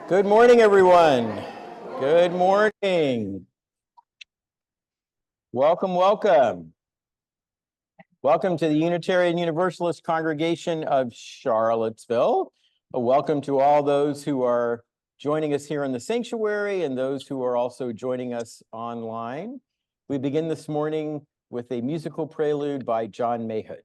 Good morning, everyone. Good morning. Welcome, welcome. Welcome to the Unitarian Universalist Congregation of Charlottesville. Welcome to all those who are joining us here in the sanctuary and those who are also joining us online. We begin this morning with a musical prelude by John Mayhood.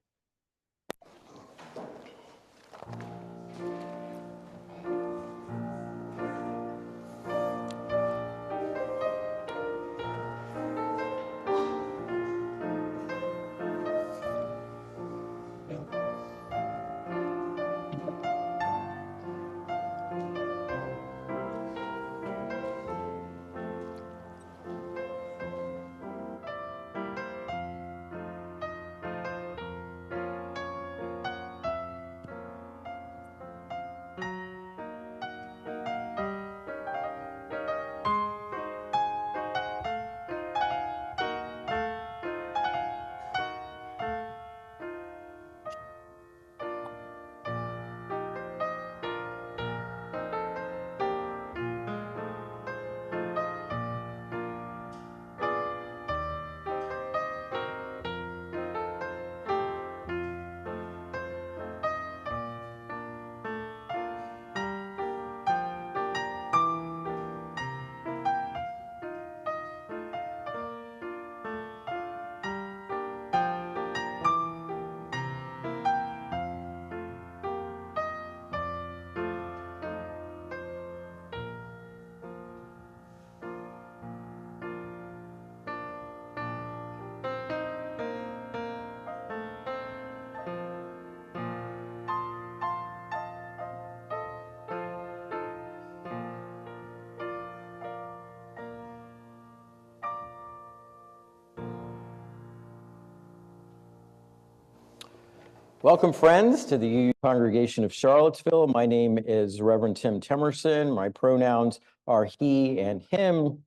Welcome, friends, to the UU Congregation of Charlottesville. My name is Reverend Tim Temerson. My pronouns are he and him.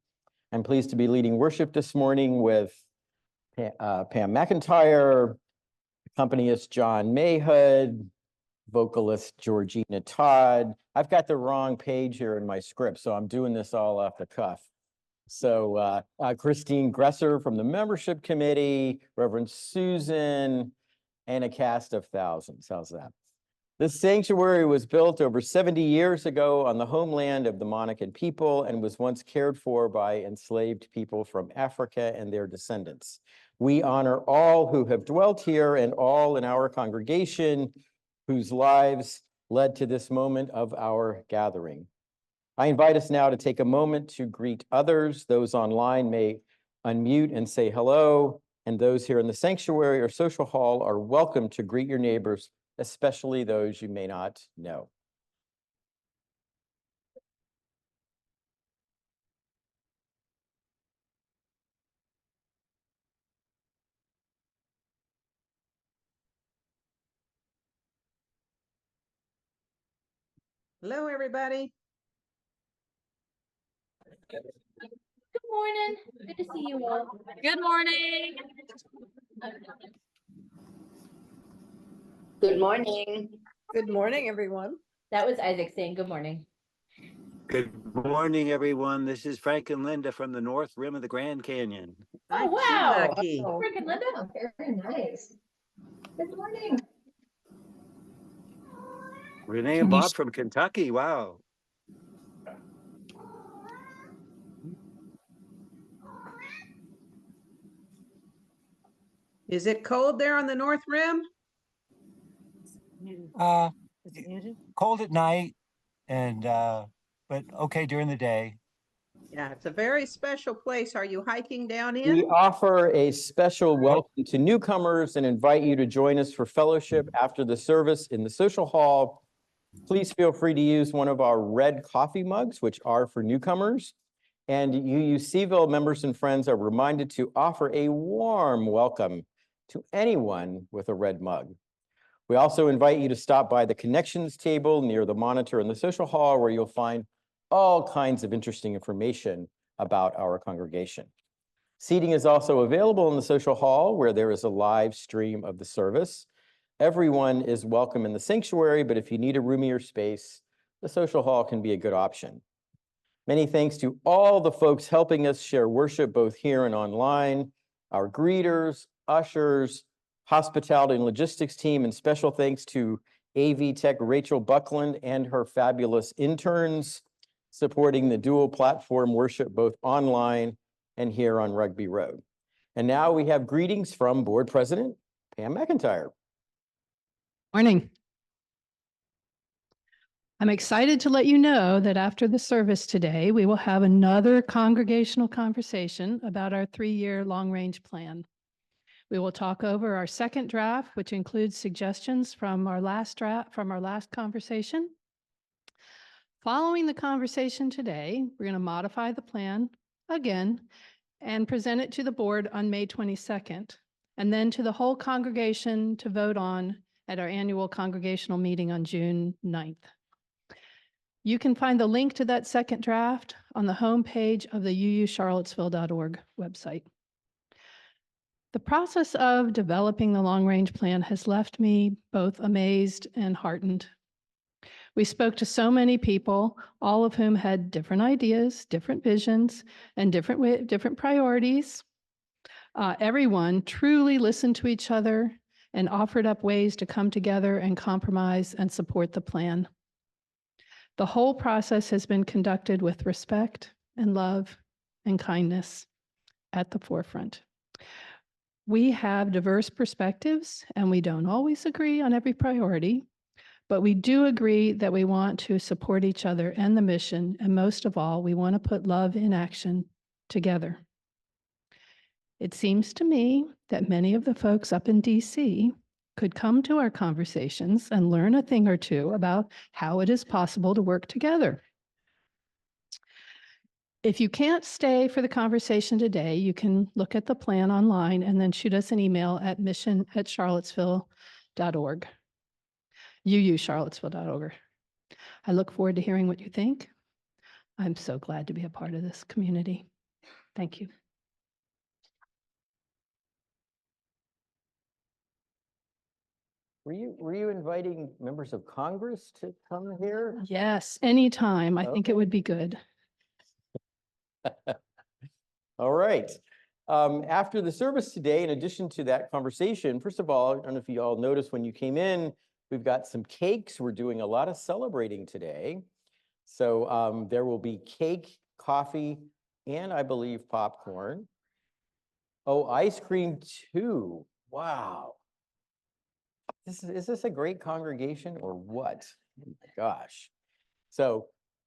I'm pleased to be leading worship this morning with Pam McIntyre, accompanist John Mayhood, vocalist Georgina Todd. I've got the wrong page here in my script, so I'm doing this all off the cuff. So Christine Gresser from the membership committee, Reverend Susan, and a cast of thousands. How's that? This sanctuary was built over 70 years ago on the homeland of the Monacan people and was once cared for by enslaved people from Africa and their descendants. We honor all who have dwelt here and all in our congregation whose lives led to this moment of our gathering. I invite us now to take a moment to greet others. Those online may unmute and say hello, and those here in the sanctuary or social hall are welcome to greet your neighbors, especially those you may not know. Hello, everybody. Good morning. Good to see you all. Good morning. Good morning. Good morning, everyone. That was Isaac saying good morning. Good morning, everyone. This is Frank and Linda from the North Rim of the Grand Canyon. Oh, wow. Lucky. Frank and Linda. Oh, very nice. Good morning. Renee and Bob from Kentucky. Wow. Is it cold there on the North Rim? Cold at night and but okay during the day. Yeah, it's a very special place. Are you hiking down in? We offer a special welcome to newcomers and invite you to join us for fellowship after the service in the social hall. Please feel free to use one of our red coffee mugs, which are for newcomers. And UUCville members and friends are reminded to offer a warm welcome to anyone with a red mug. We also invite you to stop by the connections table near the monitor in the social hall, where you'll find all kinds of interesting information about our congregation. Seating is also available in the social hall, where there is a live stream of the service. Everyone is welcome in the sanctuary, but if you need a roomier space, the social hall can be a good option. Many thanks to all the folks helping us share worship both here and online, our greeters, ushers, hospitality and logistics team, and special thanks to AV Tech Rachel Buckland and her fabulous interns supporting the dual platform worship both online and here on Rugby Road. And now we have greetings from Board President Pam McIntyre. Morning. I'm excited to let you know that after the service today, we will have another congregational conversation about our 3-year long-range plan. We will talk over our second draft, which includes suggestions from our last conversation. Following the conversation today, we're going to modify the plan again and present it to the board on May 22nd, and then to the whole congregation to vote on at our annual congregational meeting on June 9th. You can find the link to that second draft on the homepage of the ucharlottesville.org website. The process of developing the long-range plan has left me both amazed and heartened. We spoke to so many people, all of whom had different ideas, different visions, and different priorities. Everyone truly listened to each other and offered up ways to come together and compromise and support the plan. The whole process has been conducted with respect and love and kindness at the forefront. We have diverse perspectives and we don't always agree on every priority, but we do agree that we want to support each other and the mission, and most of all, we want to put love in action together. It seems to me that many of the folks up in DC could come to our conversations and learn a thing or two about how it is possible to work together. If you can't stay for the conversation today, you can look at the plan online and then shoot us an email at mission@charlottesville.org. UUCharlottesville.org. I look forward to hearing what you think. I'm so glad to be a part of this community. Thank you. Were you inviting members of Congress to come here? Yes, anytime. I think it would be good. All right. After the service today, in addition to that conversation, first of all, I don't know if you all noticed when you came in, we've got some cakes. We're doing a lot of celebrating today. So there will be cake, coffee, and I believe popcorn. Oh, ice cream too. Wow. Is this a great congregation or what? Oh my gosh. So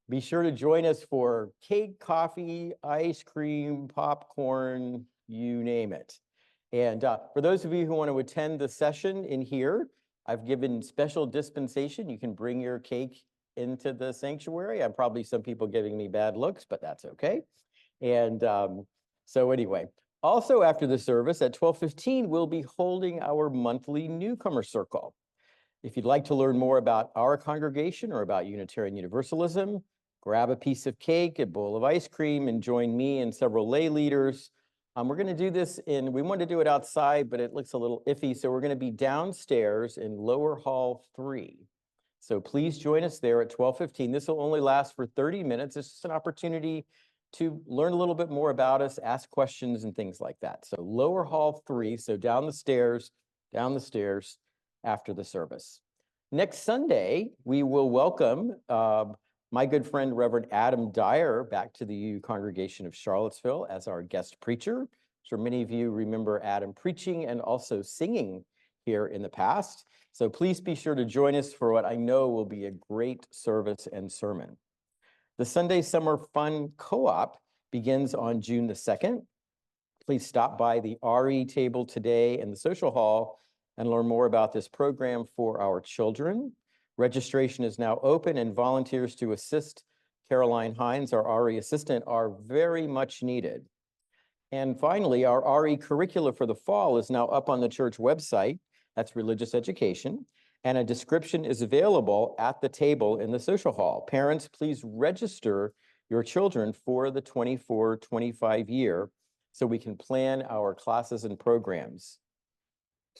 be sure to join us for cake, coffee, ice cream, popcorn, you name it. And for those of you who want to attend the session in here, I've given special dispensation. You can bring your cake into the sanctuary. I'm probably some people giving me bad looks, but that's okay. And so anyway, also after the service at 12:15, we'll be holding our monthly newcomer circle. If you'd like to learn more about our congregation or about Unitarian Universalism, grab a piece of cake, a bowl of ice cream, and join me and several lay leaders. We're going to do this we want to do it outside, but it looks a little iffy. So we're going to be downstairs in Lower Hall 3. So please join us there at 12:15. This will only last for 30 minutes. It's just an opportunity to learn a little bit more about us, ask questions and things like that. So Lower Hall 3, so down the stairs after the service. Next Sunday, we will welcome my good friend, Reverend Adam Dyer, back to the UU Congregation of Charlottesville as our guest preacher. I'm sure many of you remember Adam preaching and also singing here in the past. So please be sure to join us for what I know will be a great service and sermon. The Sunday Summer Fun Co-op begins on June the 2nd. Please stop by the RE table today in the social hall and learn more about this program for our children. Registration is now open and volunteers to assist Caroline Hines, our RE assistant, are very much needed. And finally, our RE curricula for the fall is now up on the church website. That's religious education. And a description is available at the table in the social hall. Parents, please register your children for the 24-25 year so we can plan our classes and programs.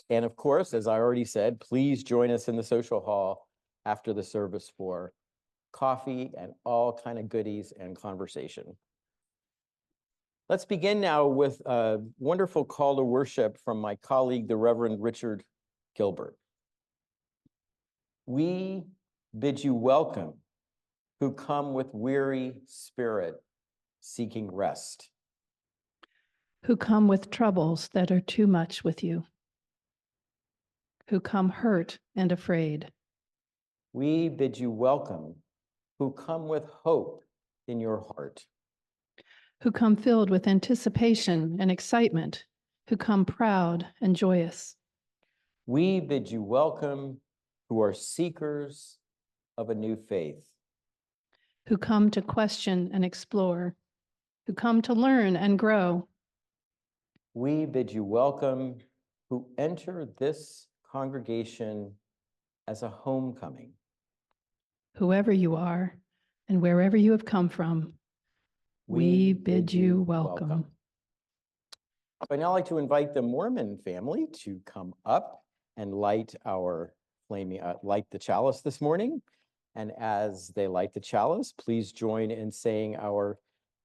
And of course, as I already said, please join us in the social hall after the service for coffee, and all kind of goodies and conversation. Let's begin now with a wonderful call to worship from my colleague, the Reverend Richard Gilbert. We bid you welcome, who come with weary spirit, seeking rest. Who come with troubles that are too much with you. Who come hurt and afraid. We bid you welcome, who come with hope in your heart. Who come filled with anticipation and excitement. Who come proud and joyous. We bid you welcome, who are seekers of a new faith. Who come to question and explore. Who come to learn and grow. We bid you welcome, who enter this congregation as a homecoming. Whoever you are and wherever you have come from, we bid you welcome. I'd now like to invite the Mormon family to come up and light our flaming, light the chalice this morning. And as they light the chalice, please join in saying our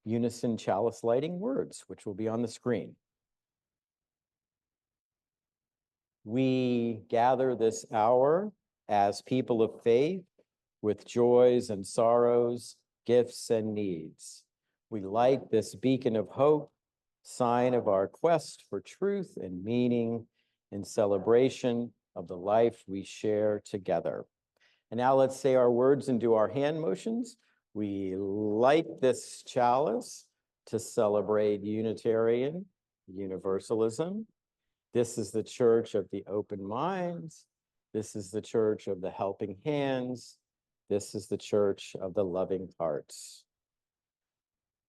unison chalice lighting words, which will be on the screen. We gather this hour as people of faith with joys and sorrows, gifts and needs. We light this beacon of hope, sign of our quest for truth and meaning in celebration of the life we share together. And now let's say our words and do our hand motions. We light this chalice to celebrate Unitarian Universalism. This is the church of the open minds. This is the church of the helping hands. This is the church of the loving hearts.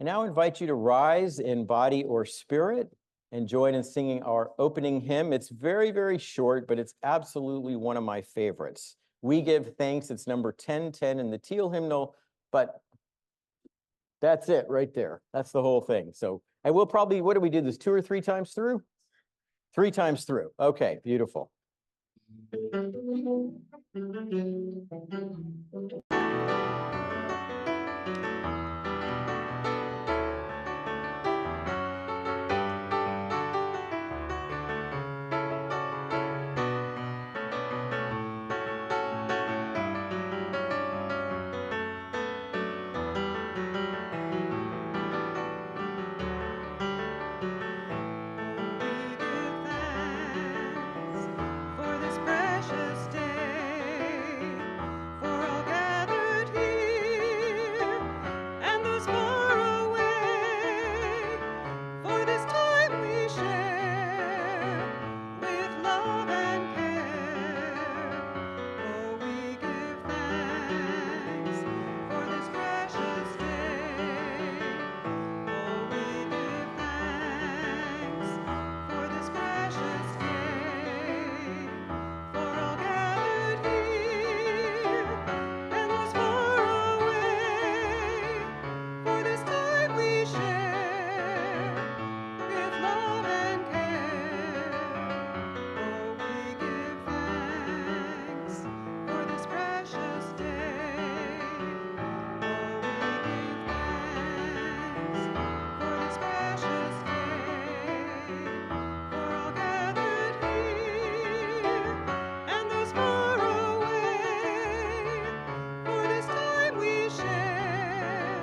I now invite you to rise in body or spirit and join in singing our opening hymn. It's very, very short, but it's absolutely one of my favorites. We Give Thanks. It's number 1010 in the Teal hymnal, but that's it right there. That's the whole thing. So I will probably, what do we do this 2 or 3 times through? 3 times through. Okay, beautiful. For this precious day, for all gathered here, and those far away, for this time we share with love and care. Oh, we give thanks for this precious day. Oh, we give thanks for this precious day, for all gathered here, and those far away, for this time we share with love and care. Oh, we give thanks for this precious day. Oh, we give thanks for this precious day, for all gathered here, and those far away, for this time we share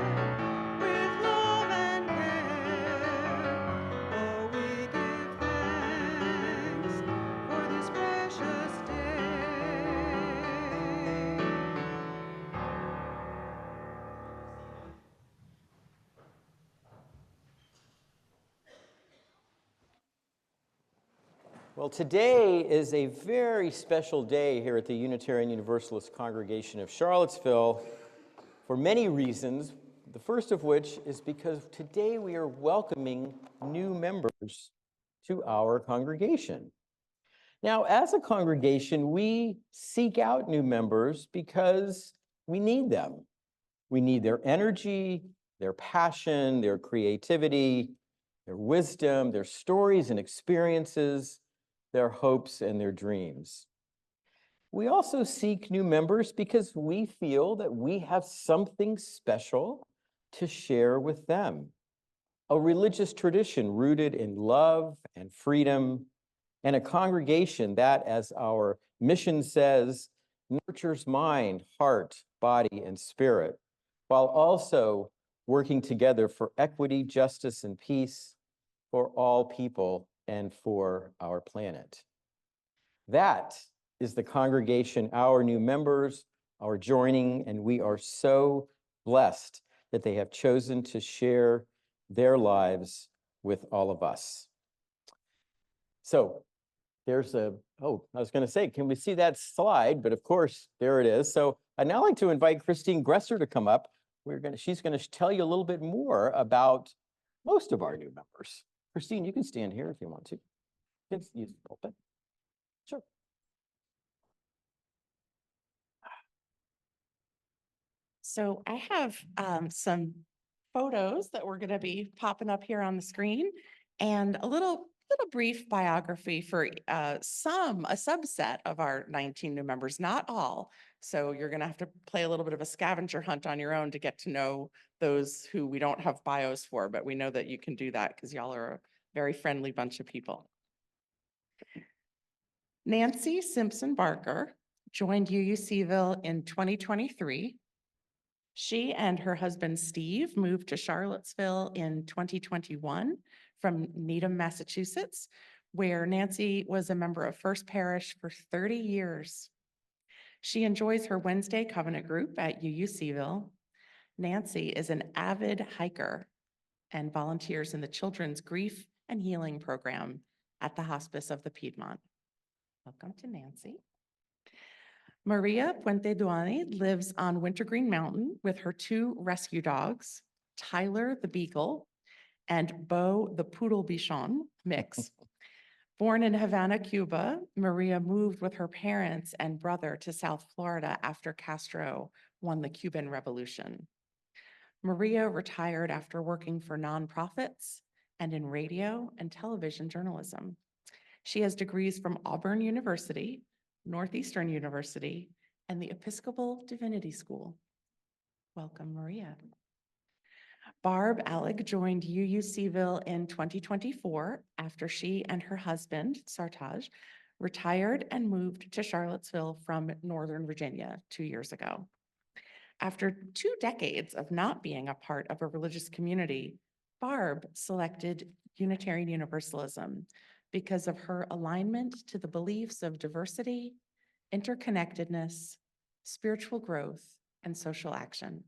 with love and care. Oh, we give thanks for this precious day. Well, today is a very special day here at the Unitarian Universalist Congregation of Charlottesville for many reasons. The first of which is because today we are welcoming new members to our congregation. Now, as a congregation, we seek out new members because we need them. We need their energy, their passion, their creativity, their wisdom, their stories and experiences, their hopes and their dreams. We also seek new members because we feel that we have something special to share with them. A religious tradition rooted in love and freedom, and a congregation that, as our mission says, nurtures mind, heart, body, and spirit, while also working together for equity, justice, and peace for all people and for our planet. That is the congregation our new members are joining, and we are so blessed that they have chosen to share their lives with all of us. So there's I was going to say, can we see that slide? But of course, there it is. So I'd now like to invite Christine Gresser to come up. She's going to tell you a little bit more about most of our new members. Christine, you can stand here if you want to. You can use the pulpit. Sure. So I have some photos that we're going to be popping up here on the screen, and a little brief biography for a subset of our 19 new members, not all. So you're going to have to play a little bit of a scavenger hunt on your own to get to know those who we don't have bios for, but we know that you can do that because y'all are a very friendly bunch of people. Nancy Simpson Barker joined UUCville in 2023. She and her husband, Steve, moved to Charlottesville in 2021 from Needham, Massachusetts, where Nancy was a member of First Parish for 30 years. She enjoys her Wednesday Covenant group at UUCville. Nancy is an avid hiker and volunteers in the Children's Grief and Healing Program at the Hospice of the Piedmont. Welcome to Nancy. Maria Puente Duani lives on Wintergreen Mountain with her 2 rescue dogs, Tyler the Beagle and Bo the Poodle Bichon mix. Born in Havana, Cuba, Maria moved with her parents and brother to South Florida after Castro won the Cuban Revolution. Maria retired after working for nonprofits and in radio and television journalism. She has degrees from Auburn University, Northeastern University, and the Episcopal Divinity School. Welcome, Maria. Barb Alec joined UUCville in 2024 after she and her husband, Sartaj, retired and moved to Charlottesville from Northern Virginia 2 years ago. After 2 decades of not being a part of a religious community, Barb selected Unitarian Universalism because of her alignment to the beliefs of diversity, interconnectedness, spiritual growth, and social action.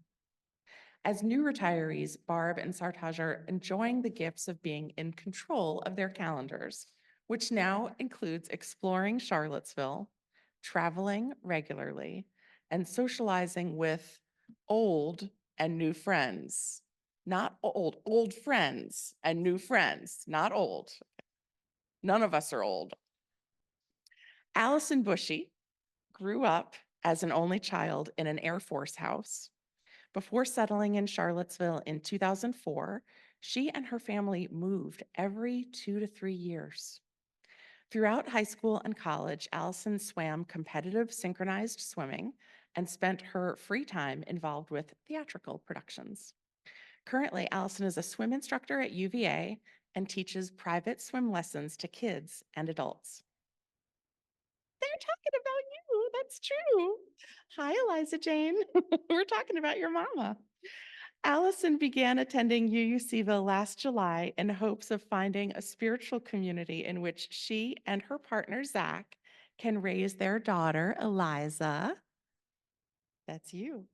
As new retirees, Barb and Sartaj are enjoying the gifts of being in control of their calendars, which now includes exploring Charlottesville, traveling regularly, and socializing with old and new friends. Not old friends and new friends, not old. None of us are old. Allison Bushy grew up as an only child in an Air Force house. Before settling in Charlottesville in 2004, she and her family moved every 2 to 3 years. Throughout high school and college, Allison swam competitive synchronized swimming and spent her free time involved with theatrical productions. Currently, Allison is a swim instructor at UVA and teaches private swim lessons to kids and adults. They're talking about you. That's true. Hi, Eliza Jane. We're talking about your mama. Allison began attending UUCville last July in hopes of finding a spiritual community in which she and her partner, Zach, can raise their daughter, Eliza. That's you.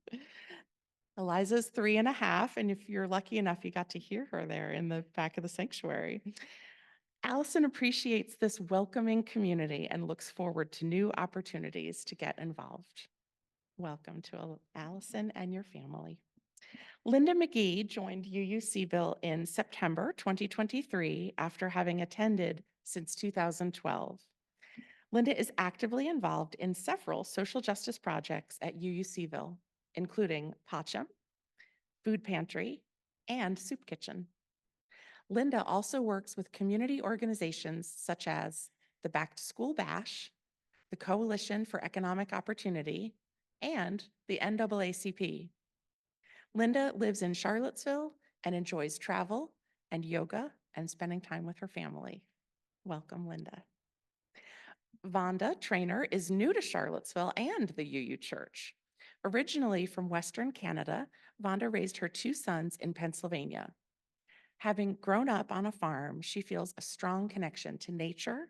Eliza's 3.5, and if you're lucky enough, you got to hear her there in the back of the sanctuary. Allison appreciates this welcoming community and looks forward to new opportunities to get involved. Welcome to Allison and your family. Linda McGee joined UUCville in September 2023 after having attended since 2012. Linda is actively involved in several social justice projects at UUCville, including Pachem, Food Pantry, and Soup Kitchen. Linda also works with community organizations such as the Back to School Bash, the Coalition for Economic Opportunity, and the NAACP. Linda lives in Charlottesville and enjoys travel and yoga and spending time with her family. Welcome, Linda. Vonda Trainer is new to Charlottesville and the UU Church. Originally from Western Canada, Vonda raised her 2 sons in Pennsylvania. Having grown up on a farm, she feels a strong connection to nature,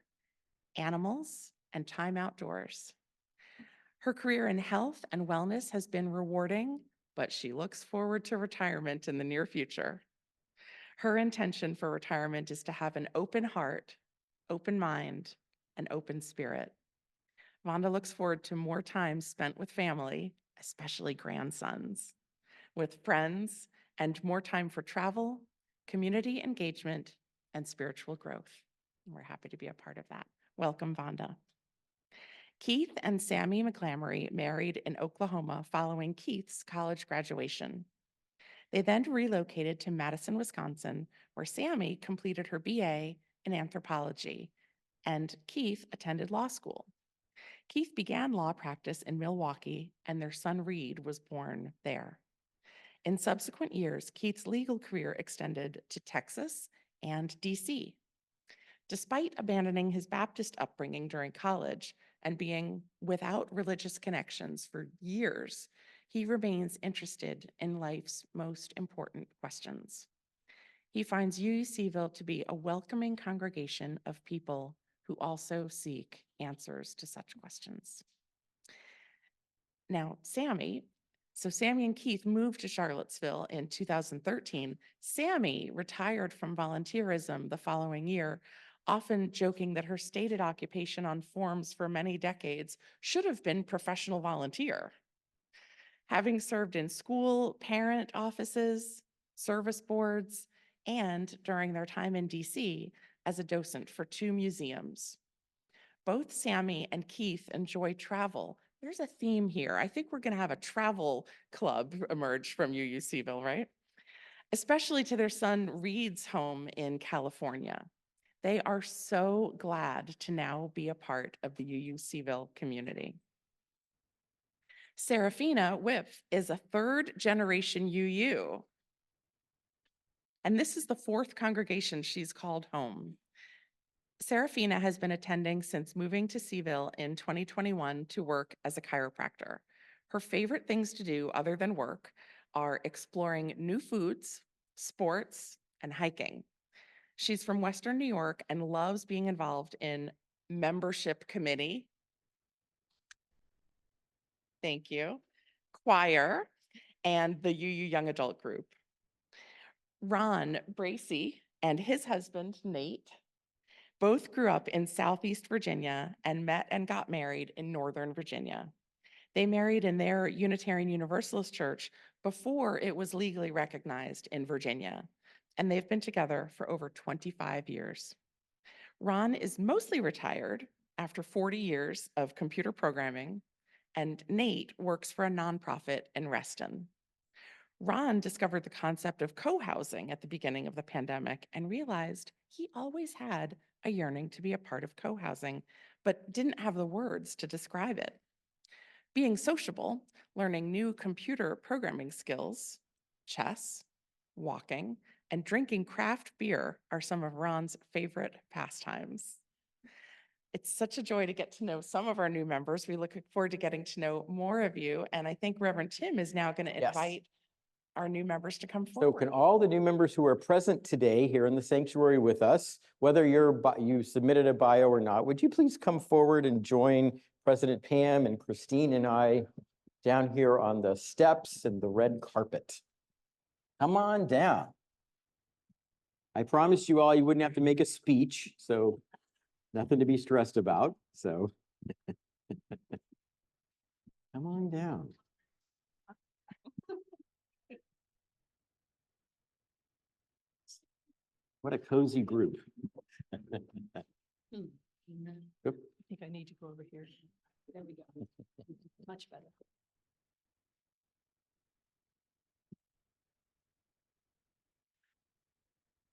animals, and time outdoors. Her career in health and wellness has been rewarding, but she looks forward to retirement in the near future. Her intention for retirement is to have an open heart, open mind, and open spirit. Vonda looks forward to more time spent with family, especially grandsons, with friends, and more time for travel, community engagement, and spiritual growth. We're happy to be a part of that. Welcome, Vonda. Keith and Sammy McClamory married in Oklahoma following Keith's college graduation. They then relocated to Madison, Wisconsin, where Sammy completed her BA in anthropology, and Keith attended law school. Keith began law practice in Milwaukee, and their son Reed was born there. In subsequent years, Keith's legal career extended to Texas and DC. Despite abandoning his Baptist upbringing during college and being without religious connections for years, he remains interested in life's most important questions. He finds UUCville to be a welcoming congregation of people who also seek answers to such questions. Now, Sammy and Keith moved to Charlottesville in 2013. Sammy retired from volunteerism the following year, often joking that her stated occupation on forms for many decades should have been professional volunteer. Having served in school, parent offices, service boards, and during their time in DC as a docent for 2 museums. Both Sammy and Keith enjoy travel. There's a theme here. I think we're going to have a travel club emerge from UUCville, right? Especially to their son Reed's home in California. They are so glad to now be a part of the UUCville community. Serafina Whiff is a 3rd generation UU. And this is the 4th congregation she's called home. Serafina has been attending since moving to Seville in 2021 to work as a chiropractor. Her favorite things to do other than work are exploring new foods, sports, and hiking. She's from Western New York and loves being involved in membership committee. Thank you. Choir, and the UU Young Adult Group. Ron Bracey and his husband, Nate, both grew up in Southeast Virginia and met and got married in Northern Virginia. They married in their Unitarian Universalist church before it was legally recognized in Virginia, and they've been together for over 25 years. Ron is mostly retired after 40 years of computer programming, and Nate works for a nonprofit in Reston. Ron discovered the concept of co-housing at the beginning of the pandemic and realized he always had a yearning to be a part of co-housing, but didn't have the words to describe it. Being sociable, learning new computer programming skills, chess, walking, and drinking craft beer are some of Ron's favorite pastimes. It's such a joy to get to know some of our new members. We look forward to getting to know more of you. And I think Reverend Tim is now going to invite our new members to come So forward. can all the new members who are present today here in the sanctuary with us, whether you submitted a bio or not, would you please come forward and join President Pam and Christine and I down here on the steps and the red carpet? Come on down. I promised you all you wouldn't have to make a speech, so nothing to be stressed about. So come on down. What a cozy group. I Yep. think I need to go over here. There we go. Much better.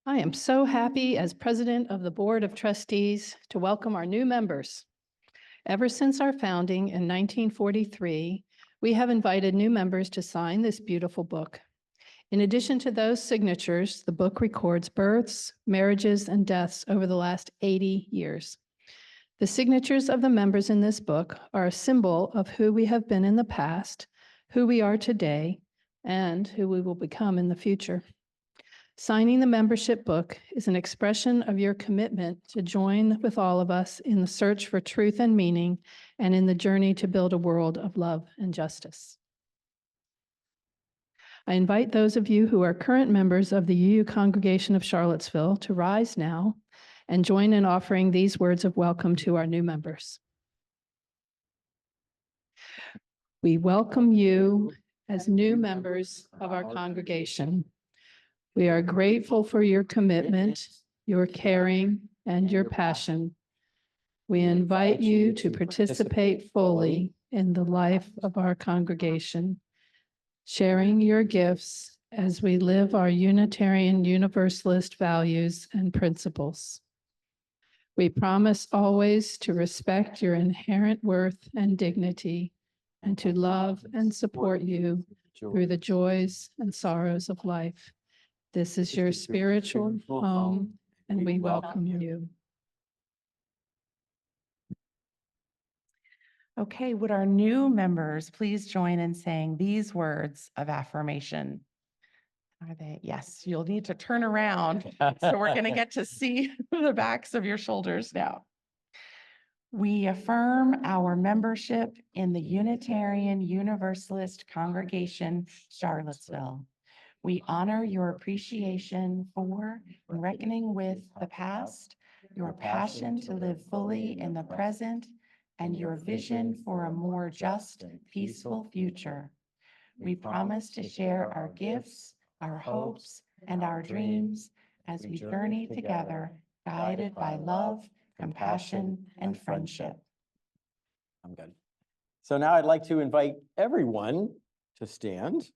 I am so happy as president of the Board of Trustees to welcome our new members. Ever since our founding in 1943, we have invited new members to sign this beautiful book. In addition to those signatures, the book records births, marriages, and deaths over the last 80 years. The signatures of the members in this book are a symbol of who we have been in the past, who we are today, and who we will become in the future. Signing the membership book is an expression of your commitment to join with all of us in the search for truth and meaning and in the journey to build a world of love and justice. I invite those of you who are current members of the UU Congregation of Charlottesville to rise now and join in offering these words of welcome to our new members. We welcome you as new members of our congregation. We are grateful for your commitment, your caring, and your passion. We invite you to participate fully in the life of our congregation, sharing your gifts as we live our Unitarian Universalist values and principles. We promise always to respect your inherent worth and dignity and to love and support you through the joys and sorrows of life. This is your spiritual home, and we welcome you. Okay, would our new members please join in saying these words of affirmation? Are they? Yes, you'll need to turn around. So we're going to get to see the backs of your shoulders now. We affirm our membership in the Unitarian Universalist Congregation, Charlottesville. We honor your appreciation for and reckoning with the past, your passion to live fully in the present, and your vision for a more just, peaceful future. We promise to share our gifts, our hopes, and our dreams as we journey together, guided by love, compassion, and friendship. I'm good. So now I'd like to invite everyone to stand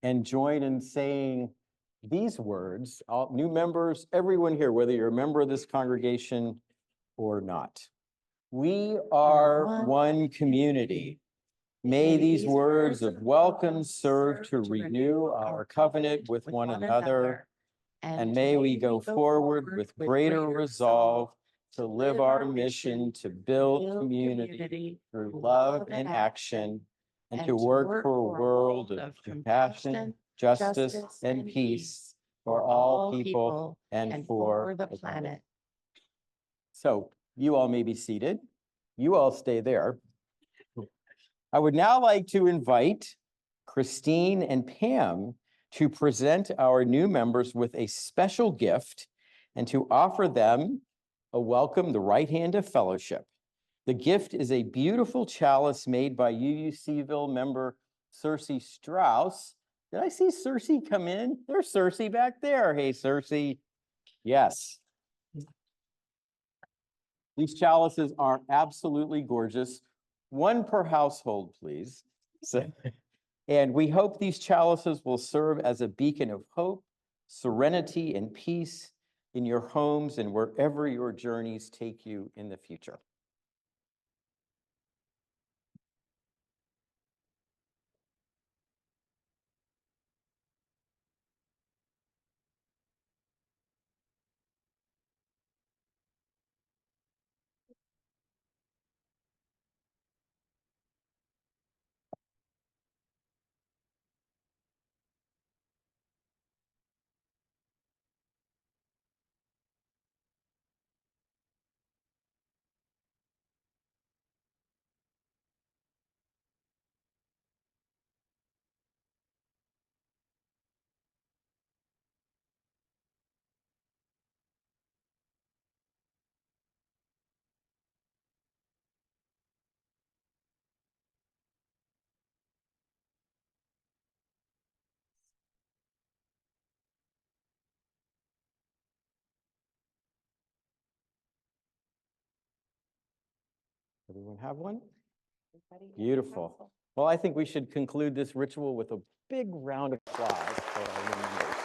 and join in saying these words, all new members, everyone here, whether you're a member of this congregation or not. We are one community. May these words of welcome serve to renew our covenant with one another, and may we go forward with greater resolve to live our mission to build community through love and action, and to work for a world of compassion, justice, and peace for all people and for the planet. So you all may be seated. You all stay there. I would now like to invite Christine and Pam to present our new members with a special gift and to offer them a welcome, the right hand of fellowship. The gift is a beautiful chalice made by UUCville member Cersei Strauss. Did I see Cersei come in? There's Cersei back there. Hey, Cersei. Yes. These chalices are absolutely gorgeous. One per household, please. And we hope these chalices will serve as a beacon of hope, serenity, and peace in your homes and wherever your journeys take you in the future. Everyone have one? Beautiful. Well, I think we should conclude this ritual with a big round of applause for our new members.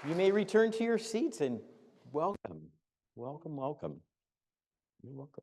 You may return to your seats and welcome, welcome, welcome. You're welcome.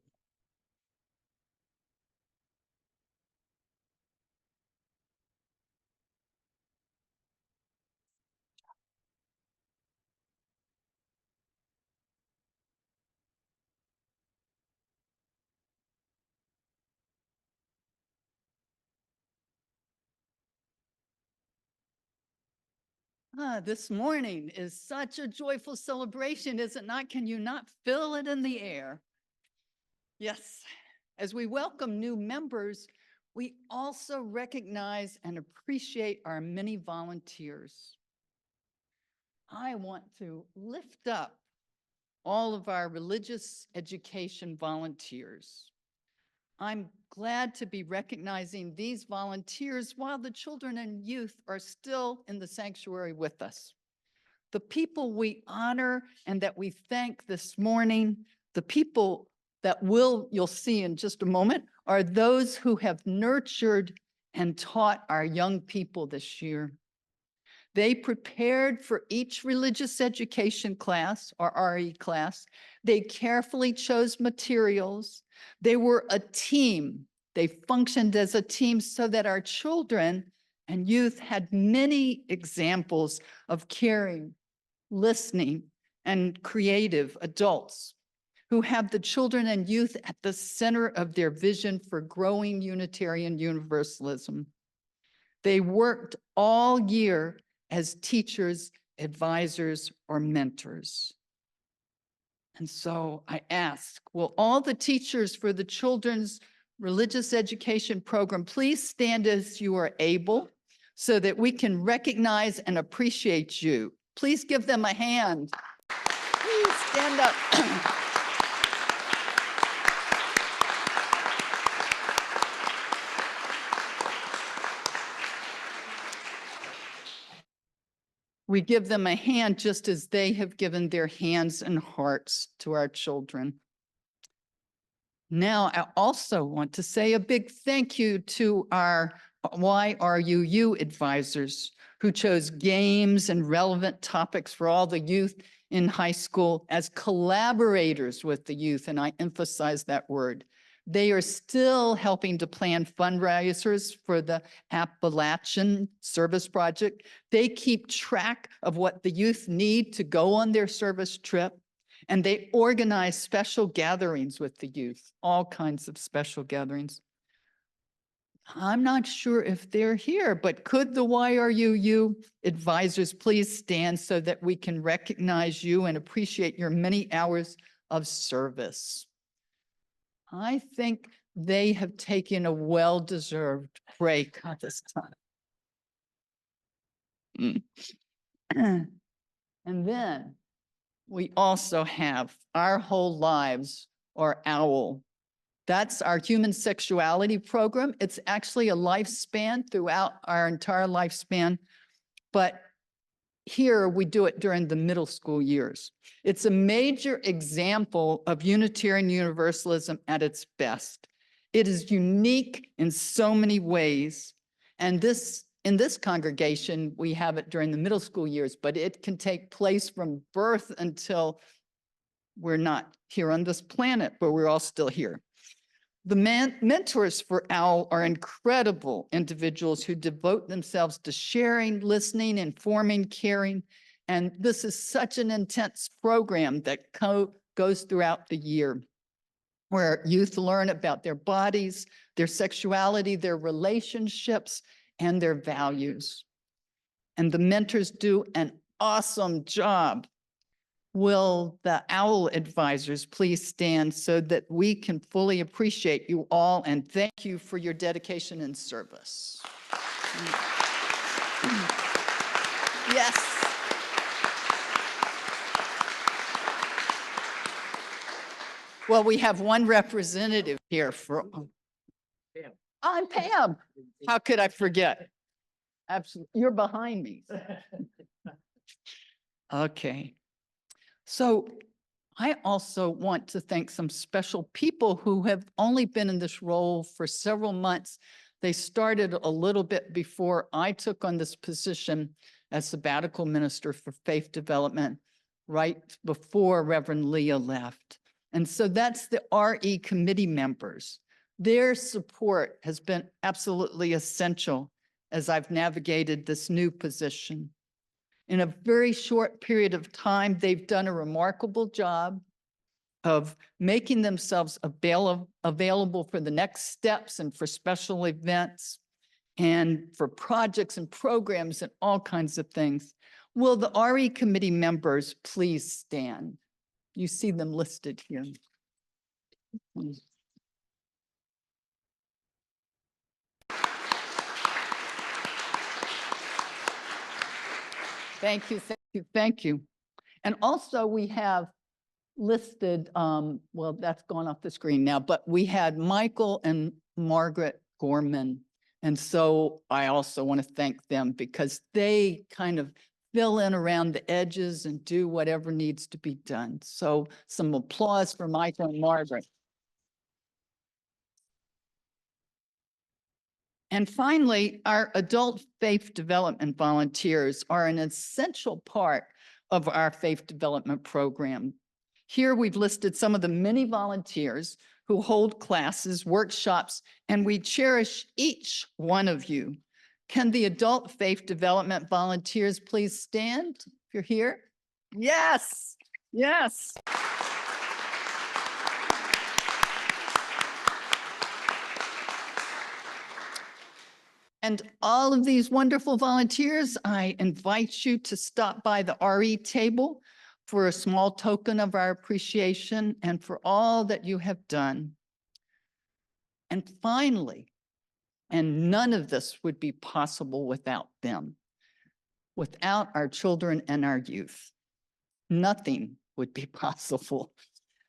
This morning is such a joyful celebration, is it not? Can you not feel it in the air? Yes, as we welcome new members, we also recognize and appreciate our many volunteers. I want to lift up all of our religious education volunteers. I'm glad to be recognizing these volunteers while the children and youth are still in the sanctuary with us. The people we honor and that we thank this morning, the people that you'll see in just a moment, are those who have nurtured and taught our young people this year. They prepared for each religious education class or RE class. They carefully chose materials. They were a team. They functioned as a team so that our children and youth had many examples of caring, listening, and creative adults who have the children and youth at the center of their vision for growing Unitarian Universalism. They worked all year as teachers, advisors, or mentors. And so I ask, will all the teachers for the children's religious education program please stand as you are able so that we can recognize and appreciate you? Please give them a hand. Please stand up. We give them a hand just as they have given their hands and hearts to our children. Now, I also want to say a big thank you to our YRUU advisors who chose games and relevant topics for all the youth in high school as collaborators with the youth, and I emphasize that word. They are still helping to plan fundraisers for the Appalachian Service Project. They keep track of what the youth need to go on their service trip, and they organize special gatherings with the youth, all kinds of special gatherings. I'm not sure if they're here, but could the YRUU advisors please stand so that we can recognize you and appreciate your many hours of service? I think they have taken a well-deserved break at this time. And then we also have Our Whole Lives, or OWL. That's our human sexuality program. It's actually a lifespan throughout our entire lifespan, but here we do it during the middle school years. It's a major example of Unitarian Universalism at its best. It is unique in so many ways. And in this congregation, we have it during the middle school years, but it can take place from birth until we're not here on this planet, but we're all still here. The mentors for OWL are incredible individuals who devote themselves to sharing, listening, informing, caring. And this is such an intense program that goes throughout the year, where youth learn about their bodies, their sexuality, their relationships, and their values. And the mentors do an awesome job. Will the OWL advisors please stand so that we can fully appreciate you all and thank you for your dedication and service. Yes. Well, we have one representative here for. I'm Pam. How could I forget? Absolutely. You're behind me. Okay. So I also want to thank some special people who have only been in this role for several months. They started a little bit before I took on this position, as sabbatical minister for faith development right before Reverend Leah left. And so that's the RE committee members. Their support has been absolutely essential as I've navigated this new position. In a very short period of time, they've done a remarkable job of making themselves available for the next steps and for special events and for projects and programs and all kinds of things. Will the RE committee members please stand? You see them listed here. Thank you, thank you, thank you. And also we have listed, well, that's gone off the screen now, but we had Michael and Margaret Gorman. And so I also want to thank them because they kind of fill in around the edges and do whatever needs to be done. So some applause for Michael and Margaret. And finally, our adult faith development volunteers are an essential part of our faith development program. Here we've listed some of the many volunteers who hold classes, workshops, and we cherish each one of you. Can the adult faith development volunteers please stand if you're here? Yes, yes. And all of these wonderful volunteers, I invite you to stop by the RE table for a small token of our appreciation and for all that you have done. And finally, and none of this would be possible without them, without our children and our youth. Nothing would be possible.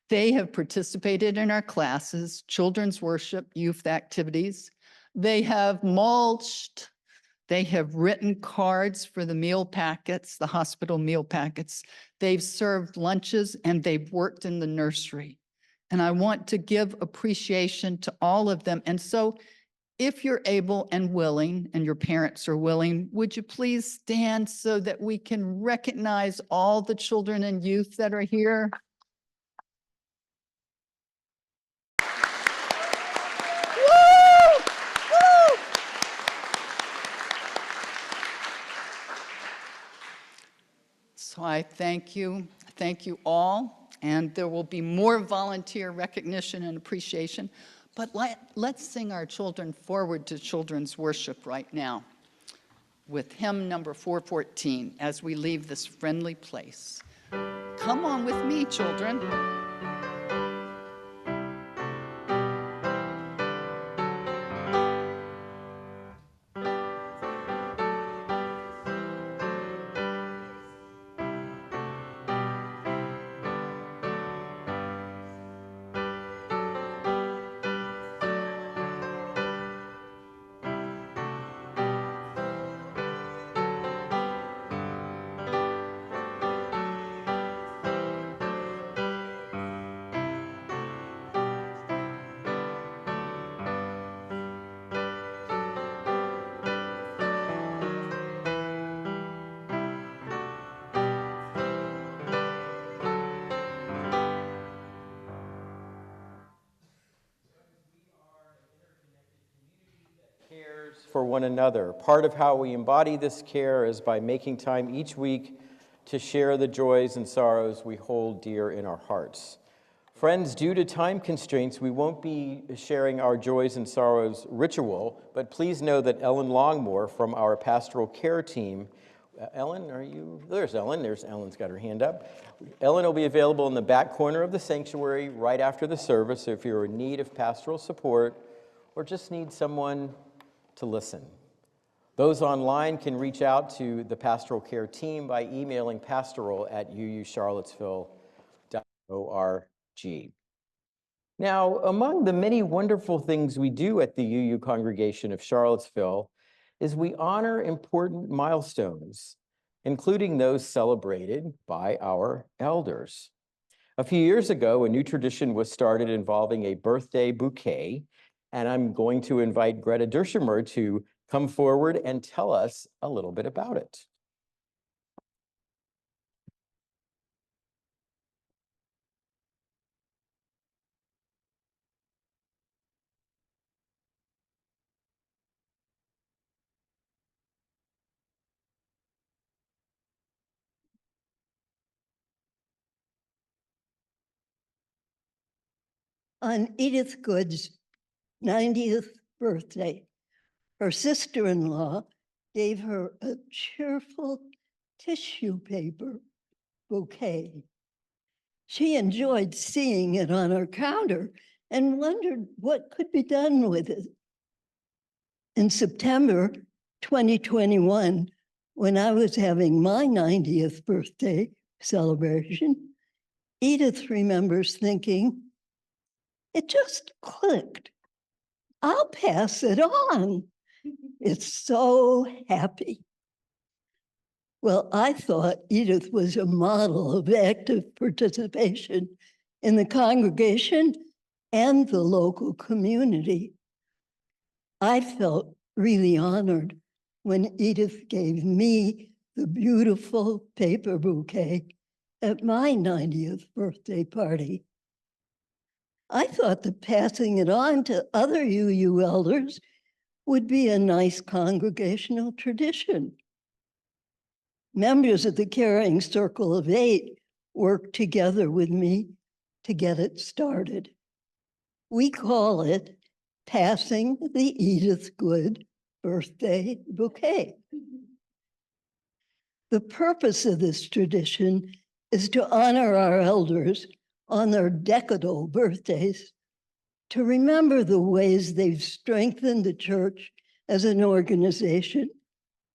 They have participated in our classes, children's worship, youth activities. They have mulched. They have written cards for the meal packets, the hospital meal packets. They've served lunches and they've worked in the nursery. And I want to give appreciation to all of them. And so if you're able and willing, and your parents are willing, would you please stand so that we can recognize all the children and youth that are here? So I thank you all, and there will be more volunteer recognition and appreciation, but let's sing our children forward to children's worship right now with hymn number 414 as we leave this friendly place. Come on with me, children. For one another. Part of how we embody this care is by making time each week to share the joys and sorrows we hold dear in our hearts. Friends, due to time constraints, we won't be sharing our joys and sorrows ritual, but please know that Ellen Longmore from our pastoral care team, Ellen, are you? There's Ellen. Ellen's got her hand up. Ellen will be available in the back corner of the sanctuary right after the service, so if you're in need of pastoral support or just need someone to listen. Those online can reach out to the pastoral care team by emailing pastoral@uucharlottesville.org. Now, among the many wonderful things we do at the UU Congregation of Charlottesville is we honor important milestones, including those celebrated by our elders. A few years ago, a new tradition was started involving a birthday bouquet, and I'm going to invite Greta Dershemer to come forward and tell us a little bit about it. On Edith Good's 90th birthday, her sister-in-law gave her a cheerful tissue paper bouquet. She enjoyed seeing it on her counter and wondered what could be done with it. In September 2021, when I was having my 90th birthday celebration, Edith remembers thinking, it just clicked. I'll pass it on. It's so happy. Well, I thought Edith was a model of active participation in the congregation and the local community. I felt really honored when Edith gave me the beautiful paper bouquet at my 90th birthday party. I thought that passing it on to other UU elders would be a nice congregational tradition. Members of the Caring Circle of 8 worked together with me to get it started. We call it Passing the Edith Good Birthday Bouquet. The purpose of this tradition is to honor our elders on their decadal birthdays, to remember the ways they've strengthened the church as an organization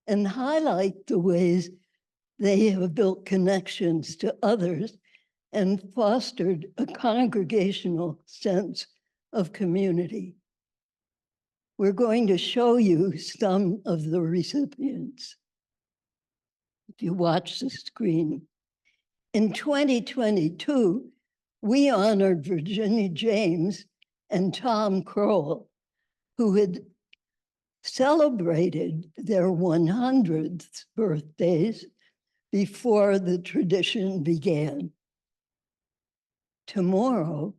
and highlight the ways they have built connections to others and fostered a congregational sense of community. We're going to show you some of the recipients. If you watch the screen. In 2022, we honored Virginia James and Tom Kroll, who had celebrated their 100th birthdays before the tradition began. Tomorrow,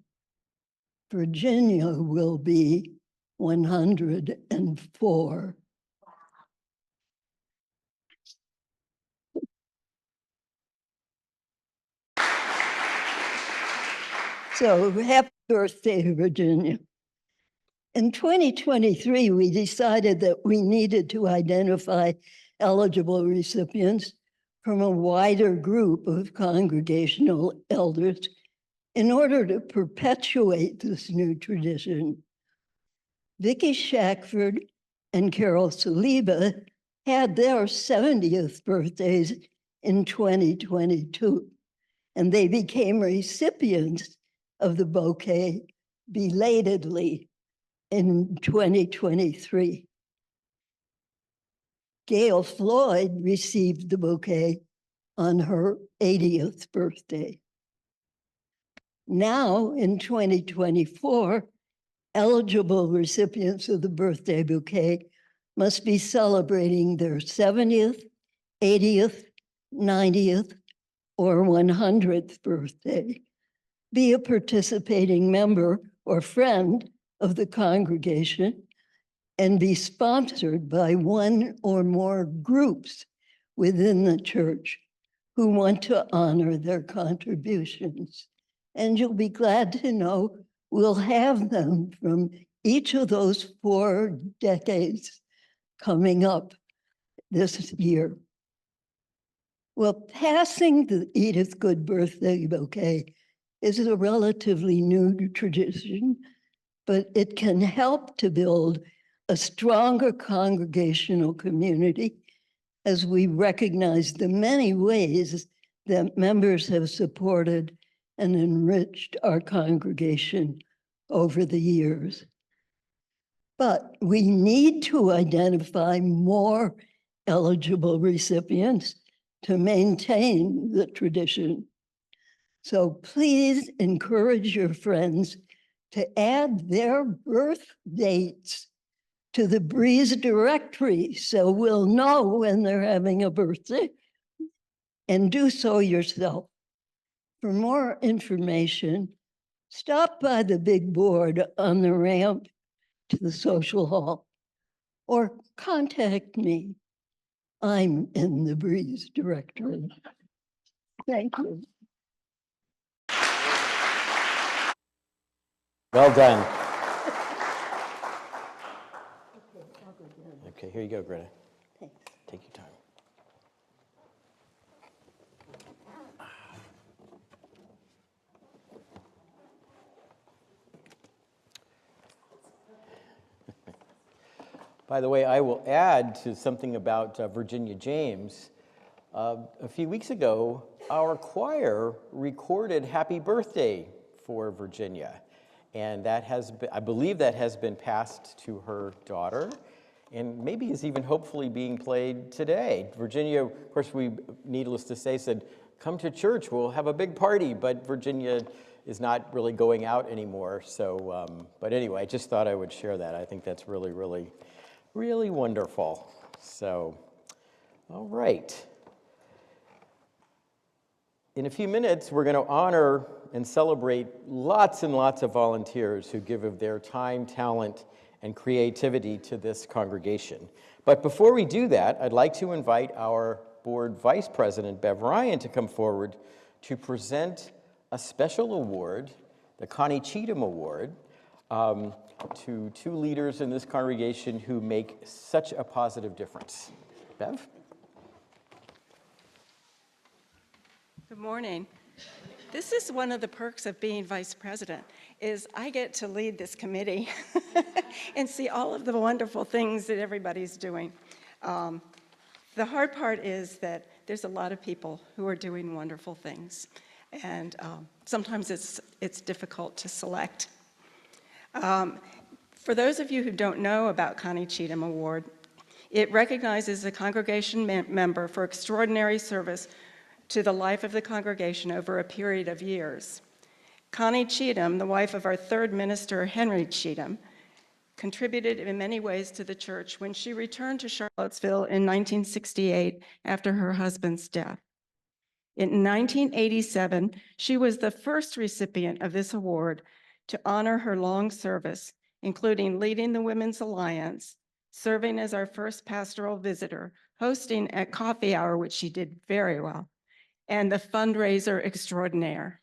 Virginia will be 104. So happy birthday, Virginia. In 2023, we decided that we needed to identify eligible recipients from a wider group of congregational elders in order to perpetuate this new tradition. Vicki Shackford and Carol Saliba had their 70th birthdays in 2022, and they became recipients of the bouquet belatedly in 2023. Gail Floyd received the bouquet on her 80th birthday. Now, in 2024, eligible recipients of the birthday bouquet must be celebrating their 70th, 80th, 90th, or 100th birthday, be a participating member or friend of the congregation, and be sponsored by one or more groups within the church who want to honor their contributions. And you'll be glad to know we'll have them from each of those 4 decades coming up this year. Well, passing the Edith Good Birthday Bouquet is a relatively new tradition, but it can help to build a stronger congregational community as we recognize the many ways that members have supported and enriched our congregation over the years. But we need to identify more eligible recipients to maintain the tradition. So please encourage your friends to add their birth dates to the Breeze directory so we'll know when they're having a birthday, and do so yourself. For more information, stop by the big board on the ramp to the social hall or contact me. I'm in the Breeze directory. Thank you. Well done. Okay, here you go, Greta. Thanks. Take your time. By the way, I will add to something about Virginia James. A few weeks ago, our choir recorded Happy Birthday for Virginia. And that has been, I believe that has been passed to her daughter and maybe is even hopefully being played today. Virginia, of course, we, needless to say, said, come to church, we'll have a big party, but Virginia is not really going out anymore. So, but anyway, I just thought I would share that. I think that's really, really, really wonderful. So, all right. In a few minutes, we're going to honor and celebrate lots and lots of volunteers who give of their time, talent, and creativity to this congregation. But before we do that, I'd like to invite our board vice president, Bev Ryan, to come forward to present a special award, the Connie Cheatham Award, to two leaders in this congregation who make such a positive difference. Bev? Good morning. This is one of the perks of being vice president, is I get to lead this committee and see all of the wonderful things that everybody's doing. The hard part is that there's a lot of people who are doing wonderful things, and sometimes it's difficult to select. For those of you who don't know about Connie Cheatham Award, it recognizes a congregation member for extraordinary service to the life of the congregation over a period of years. Connie Cheatham, the wife of our third minister, Henry Cheatham, contributed in many ways to the church when she returned to Charlottesville in 1968 after her husband's death. In 1987, she was the first recipient of this award to honor her long service, including leading the Women's Alliance, serving as our first pastoral visitor, hosting a coffee hour, which she did very well, and the fundraiser extraordinaire.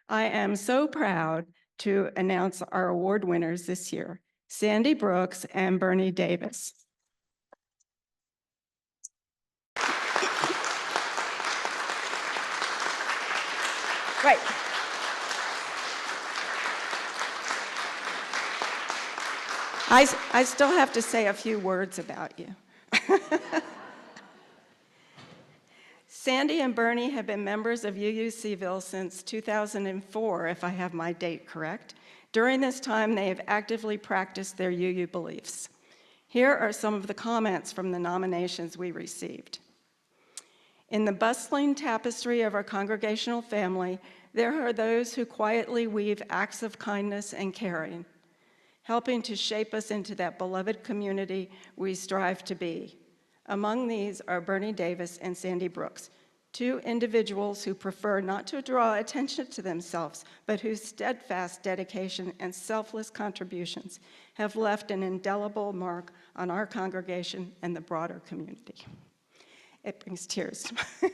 I am so proud to announce our award winners this year, Sandy Brooks and Bernie Davis. Right. I still have to say a few words about you. Sandy and Bernie have been members of UUCville since 2004, if I have my date correct. During this time, they have actively practiced their UU beliefs. Here are some of the comments from the nominations we received. In the bustling tapestry of our congregational family, there are those who quietly weave acts of kindness and caring, helping to shape us into that beloved community we strive to be. Among these are Bernie Davis and Sandy Brooks, two individuals who prefer not to draw attention to themselves, but whose steadfast dedication and selfless contributions have left an indelible mark on our congregation and the broader community. It brings tears to my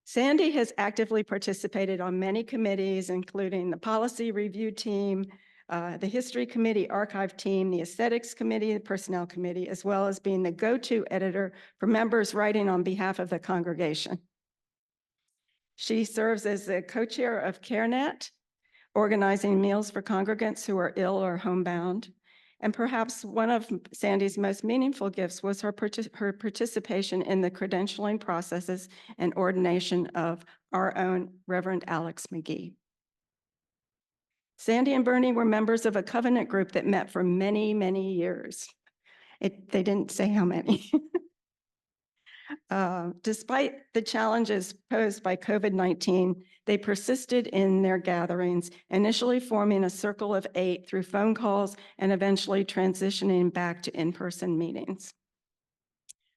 Sandy has actively participated on many committees, including the policy review team, the history committee, archive team, the aesthetics committee, the personnel committee, as well as being the go-to editor for members writing on behalf of the congregation. She serves as the co-chair of CareNet, organizing meals for congregants who are ill or homebound. And perhaps one of Sandy's most meaningful gifts was her participation in the credentialing processes and ordination of our own Reverend Alex McGee. Sandy and Bernie were members of a covenant group that met for many, many years. They didn't say how many. Despite the challenges posed by COVID-19, they persisted in their gatherings, initially forming a circle of 8 through phone calls and eventually transitioning back to in-person meetings.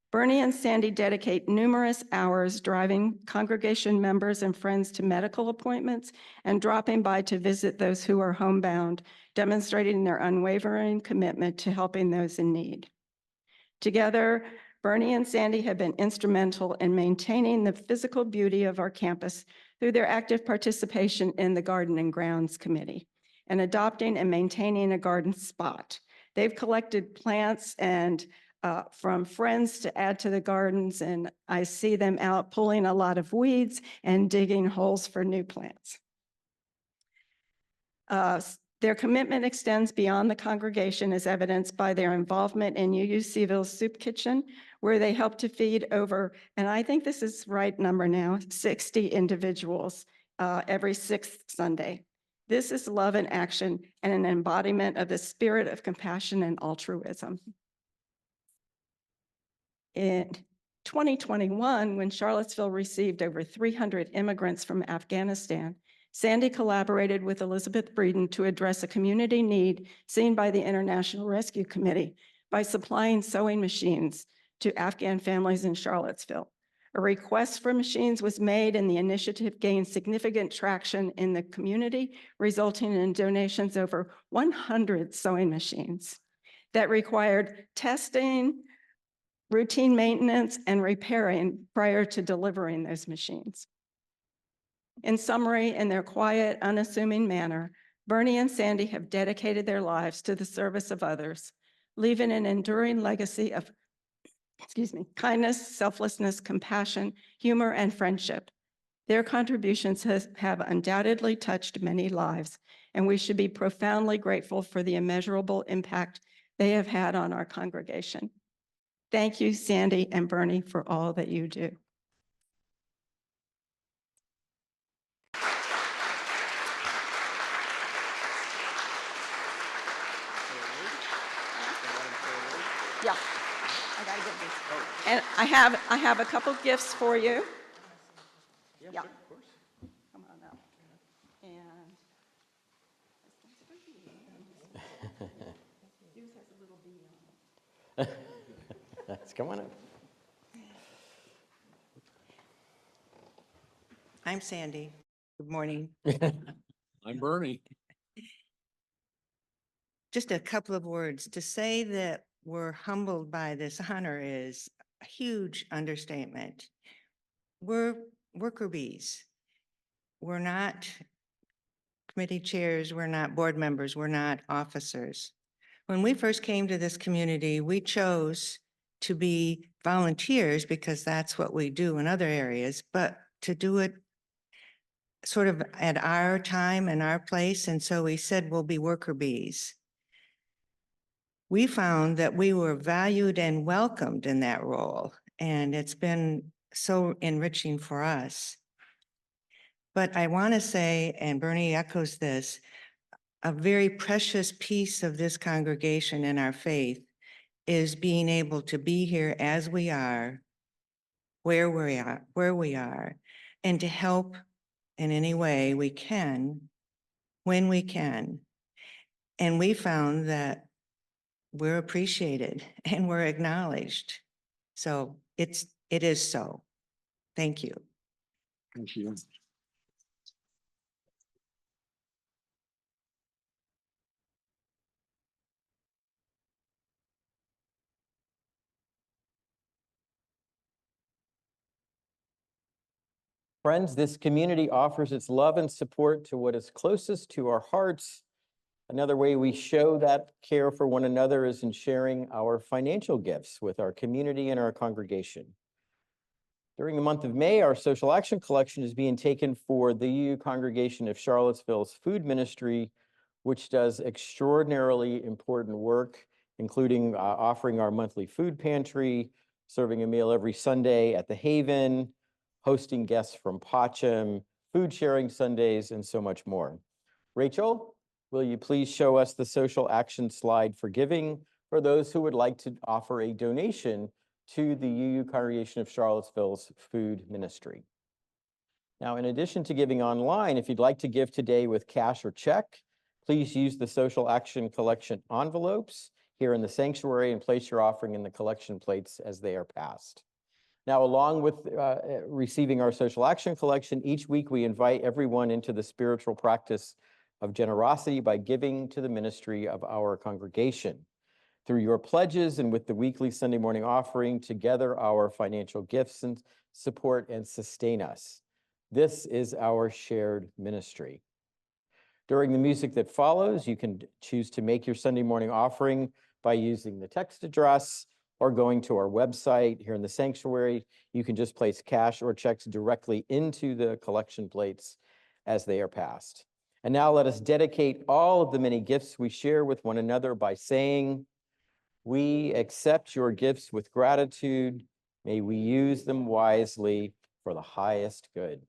Bernie and Sandy dedicate numerous hours driving congregation members and friends to medical appointments and dropping by to visit those who are homebound, demonstrating their unwavering commitment to helping those in need. Together, Bernie and Sandy have been instrumental in maintaining the physical beauty of our campus through their active participation in the Garden and Grounds Committee and adopting and maintaining a garden spot. They've collected plants and from friends to add to the gardens, and I see them out pulling a lot of weeds and digging holes for new plants. Their commitment extends beyond the congregation as evidenced by their involvement in UUCville's soup kitchen, where they help to feed over, and I think this is right number now, 60 individuals every sixth Sunday. This is love in action and an embodiment of the spirit of compassion and altruism. In 2021, when Charlottesville received over 300 immigrants from Afghanistan, Sandy collaborated with Elizabeth Breeden to address a community need seen by the International Rescue Committee by supplying sewing machines to Afghan families in Charlottesville. A request for machines was made and the initiative gained significant traction in the community, resulting in donations over 100 sewing machines that required testing, routine maintenance, and repairing prior to delivering those machines. In summary, in their quiet, unassuming manner, Bernie and Sandy have dedicated their lives to the service of others, leaving an enduring legacy of kindness, selflessness, compassion, humor, and friendship. Their contributions have undoubtedly touched many lives, and we should be profoundly grateful for the immeasurable impact they have had on our congregation. Thank you, Sandy and Bernie, for all that you do. Yeah, I gotta get this. And I have a couple gifts for you. Yeah. Come on up. And yours has a little bee on it. Let's come on up. I'm Sandy. Good morning. I'm Bernie. Just a couple of words. To say that we're humbled by this honor is a huge understatement. We're worker bees. We're not committee chairs. We're not board members. We're not officers. When we first came to this community, we chose to be volunteers because that's what we do in other areas, but to do it sort of at our time and our place. And so we said, we'll be worker bees. We found that we were valued and welcomed in that role, and it's been so enriching for us. But I want to say, and Bernie echoes this, a very precious piece of this congregation and our faith is being able to be here as we are, where we are, and to help in any way we can, when we can. And we found that we're appreciated and we're acknowledged. So it is so. Thank you. Thank you. Friends, this community offers its love and support to what is closest to our hearts. Another way we show that care for one another is in sharing our financial gifts with our community and our congregation. During the month of May, our social action collection is being taken for the UU Congregation of Charlottesville's food ministry, which does extraordinarily important work, including offering our monthly food pantry, serving a meal every Sunday at the Haven, hosting guests from Pacham, food sharing Sundays, and so much more. Rachel, will you please show us the social action slide for giving for those who would like to offer a donation to the UU Congregation of Charlottesville's food ministry? Now, in addition to giving online, if you'd like to give today with cash or check, please use the social action collection envelopes here in the sanctuary and place your offering in the collection plates as they are passed. Now, along with receiving our social action collection, each week we invite everyone into the spiritual practice of generosity by giving to the ministry of our congregation. Through your pledges and with the weekly Sunday morning offering, together our financial gifts and support and sustain us. This is our shared ministry. During the music that follows, you can choose to make your Sunday morning offering by using the text address or going to our website here in the sanctuary. You can just place cash or checks directly into the collection plates as they are passed. And now let us dedicate all of the many gifts we share with one another by saying, "We accept your gifts with gratitude. May we use them wisely for the highest good."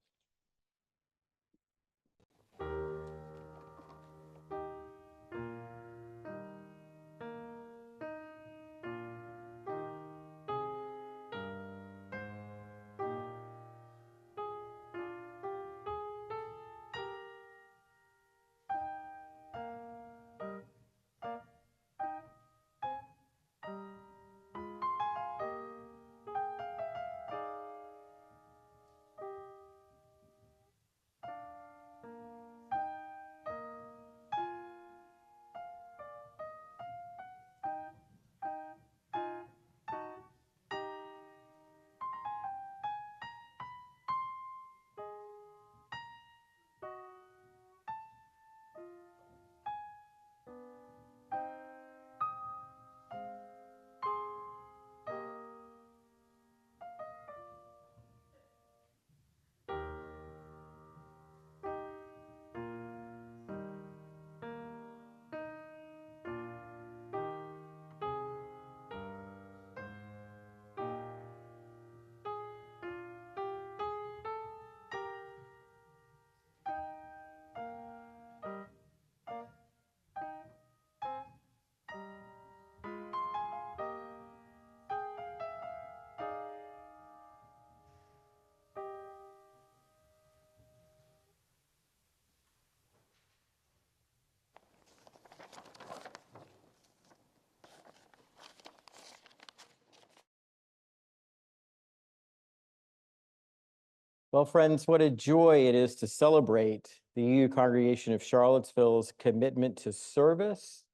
Well, friends, what a joy it is to celebrate the UU Congregation of Charlottesville's commitment to service,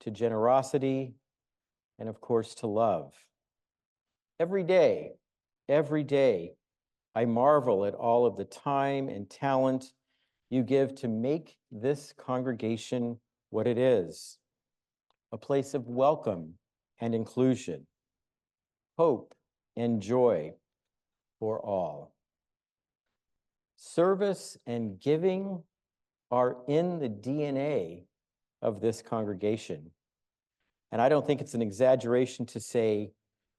to generosity, and of course, to love. Every day, I marvel at all of the time and talent you give to make this congregation what it is, a place of welcome and inclusion, hope and joy for all. Service and giving are in the DNA of this congregation. And I don't think it's an exaggeration to say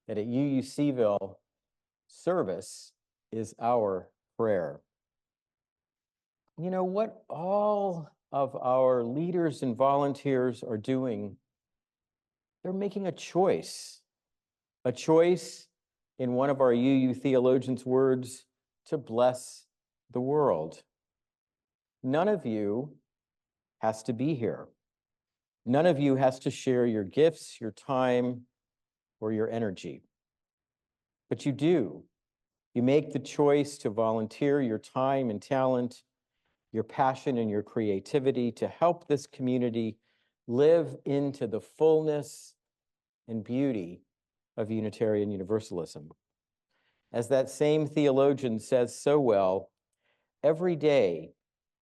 that at UUCville, service is our prayer. You know what all of our leaders and volunteers are doing? They're making a choice in one of our UU theologians' words, to bless the world. None of you has to be here. None of you has to share your gifts, your time, or your energy. But you do. You make the choice to volunteer your time and talent, your passion and your creativity to help this community live into the fullness and beauty of Unitarian Universalism. As that same theologian says so well, every day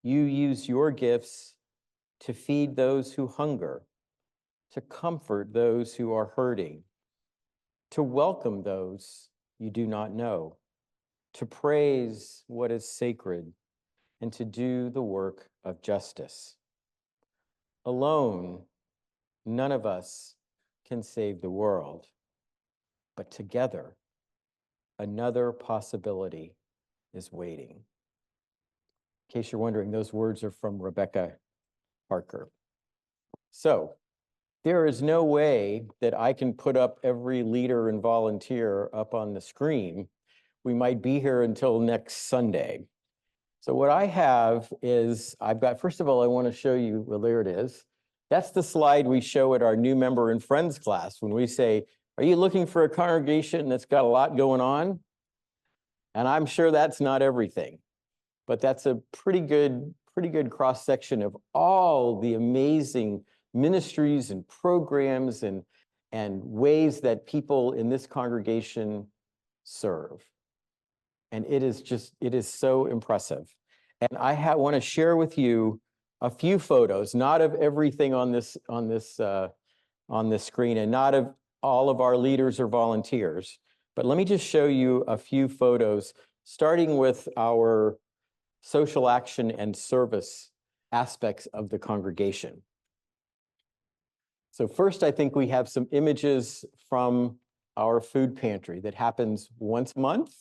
you use your gifts to feed those who hunger, to comfort those who are hurting, to welcome those you do not know, to praise what is sacred, and to do the work of justice. Alone, none of us can save the world, but together, another possibility is waiting. In case you're wondering, those words are from Rebecca Parker. So there is no way that I can put up every leader and volunteer up on the screen. We might be here until next Sunday. So what I have is, first of all, I want to show you, well, there it is. That's the slide we show at our new member and friends class when we say, are you looking for a congregation that's got a lot going on? And I'm sure that's not everything, but that's a pretty good cross-section of all the amazing ministries and programs and ways that people in this congregation serve. And it is so impressive. And I want to share with you a few photos, not of everything on this screen and not of all of our leaders or volunteers, but let me just show you a few photos, starting with our social action and service aspects of the congregation. So first, I think we have some images from our food pantry that happens once a month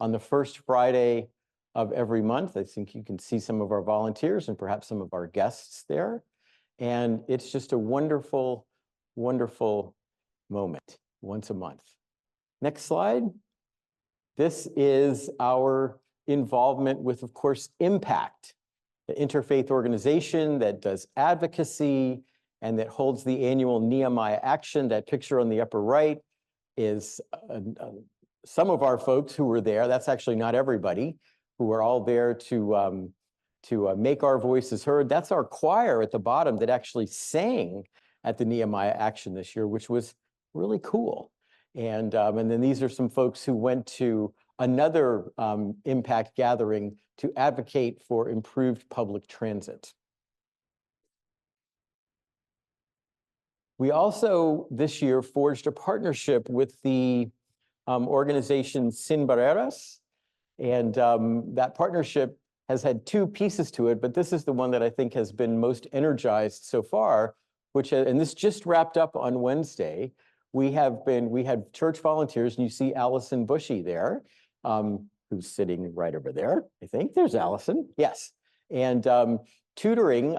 on the first Friday of every month. I think you can see some of our volunteers and perhaps some of our guests there. And it's just a wonderful, wonderful moment once a month. Next slide. This is our involvement with, of course, Impact, the interfaith organization that does advocacy and that holds the annual Nehemiah Action. That picture on the upper right is some of our folks who were there. That's actually not everybody, who are all there to make our voices heard. That's our choir at the bottom that actually sang at the Nehemiah Action this year, which was really cool. And then these are some folks who went to another Impact gathering to advocate for improved public transit. We also this year forged a partnership with the organization Sin Barreras, and that partnership has had two pieces to it, but this is the one that I think has been most energized so far, and this just wrapped up on Wednesday. We had church volunteers, and you see Allison Bushy there, who's sitting right over there. I think there's Allison, yes. And tutoring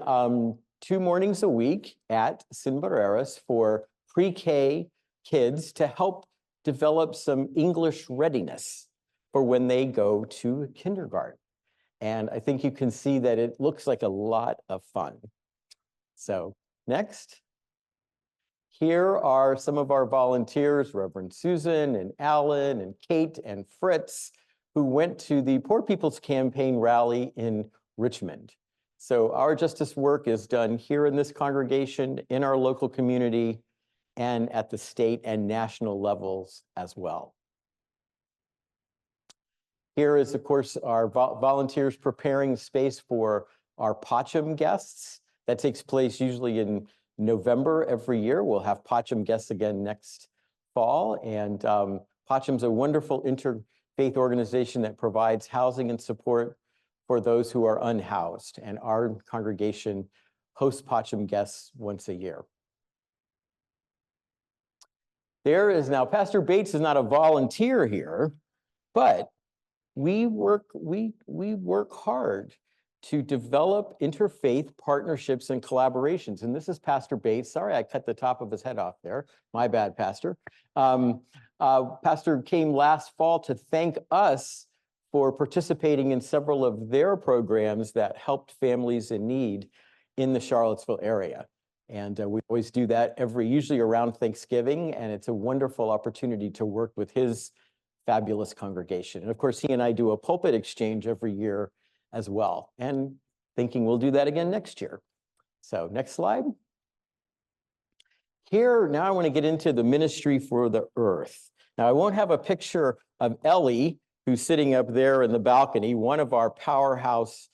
2 mornings a week at Sin Barreras for pre-K kids to help develop some English readiness for when they go to kindergarten. And I think you can see that it looks like a lot of fun. So next. Here are some of our volunteers, Reverend Susan and Alan and Kate and Fritz, who went to the Poor People's Campaign rally in Richmond. So our justice work is done here in this congregation, in our local community, and at the state and national levels as well. Here is, of course, our volunteers preparing space for our Pacham guests. That takes place usually in November every year. We'll have Pacham guests again next fall. And Pacham's a wonderful interfaith organization that provides housing and support for those who are unhoused. And our congregation hosts Pacham guests once a year. There is now, Pastor Bates is not a volunteer here, but we work hard to develop interfaith partnerships and collaborations. And this is Pastor Bates. Sorry, I cut the top of his head off there. My bad, Pastor. Pastor came last fall to thank us for participating in several of their programs that helped families in need in the Charlottesville area. And we always do that usually around Thanksgiving, and it's a wonderful opportunity to work with his fabulous congregation. And of course, he and I do a pulpit exchange every year as well, and thinking we'll do that again next year. So next slide. Here, now I want to get into the ministry for the earth. Now I won't have a picture of Ellie, who's sitting up there in the balcony, one of our powerhouse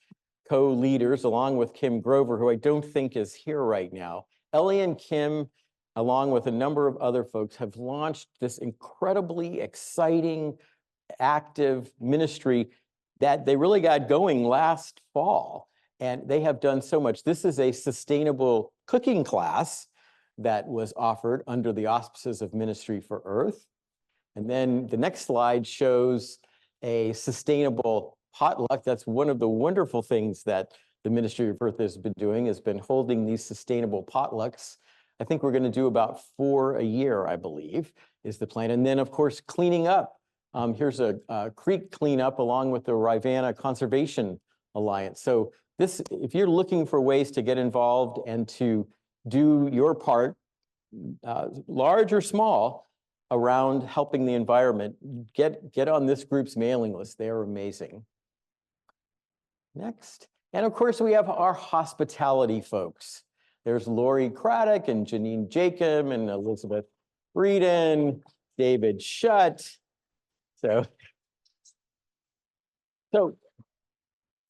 co-leaders, along with Kim Grover, who I don't think is here right now. Ellie and Kim, along with a number of other folks, have launched this incredibly exciting, active ministry that they really got going last fall. And they have done so much. This is a sustainable cooking class that was offered under the auspices of Ministry for Earth. And then the next slide shows a sustainable potluck. That's one of the wonderful things that the Ministry of Earth has been doing, has been holding these sustainable potlucks. I think we're going to do about 4 a year, I believe, is the plan. And then, of course, cleaning up. Here's a creek cleanup along with the Rivanna Conservation Alliance. So this, if you're looking for ways to get involved and to do your part, large or small, around helping the environment, get on this group's mailing list. They are amazing. Next. And of course, we have our hospitality folks. There's Lori Craddock and Janine Jacob and Elizabeth Breeden, David Shutt. So So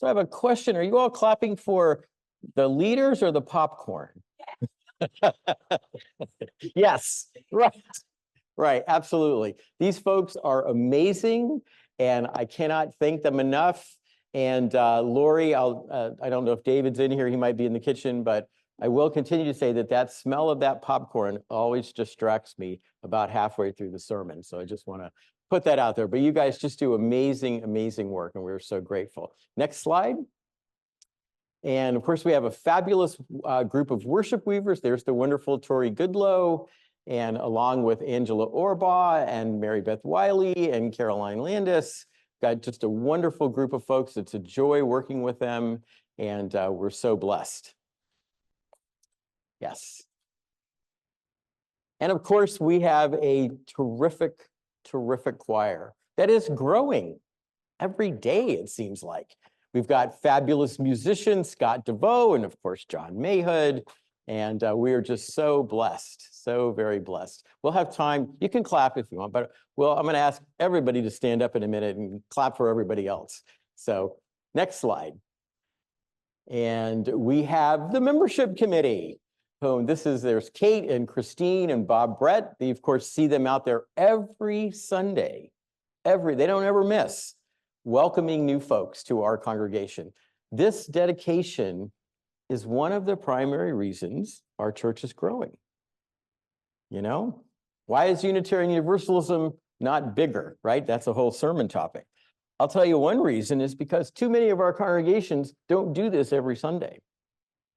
I have a question. Are you all clapping for the leaders or the popcorn? Yes, right. Right, absolutely. These folks are amazing, and I cannot thank them enough. And Lori, I don't know if David's in here, he might be in the kitchen, but I will continue to say that that smell of that popcorn always distracts me about halfway through the sermon. So I just want to put that out there. But you guys just do amazing, amazing work, and we're so grateful. Next slide. And of course, we have a fabulous group of worship weavers. There's the wonderful Tori Goodlow, and along with Angela Orbaugh and Mary Beth Wiley and Caroline Landis, got just a wonderful group of folks. It's a joy working with them, and we're so blessed. Yes. And of course, we have a terrific, terrific choir that is growing every day, it seems like. We've got fabulous musicians, Scott DeVoe, and of course, John Mayhood. And we are just so blessed, so very blessed. We'll have time. You can clap if you want, but I'm going to ask everybody to stand up in a minute and clap for everybody else. So next slide. And we have the membership committee. There's Kate and Christine and Bob Brett. You, of course, see them out there every Sunday. They don't ever miss welcoming new folks to our congregation. This dedication is one of the primary reasons our church is growing. You know, why is Unitarian Universalism not bigger, right? That's a whole sermon topic. I'll tell you one reason is because too many of our congregations don't do this every Sunday.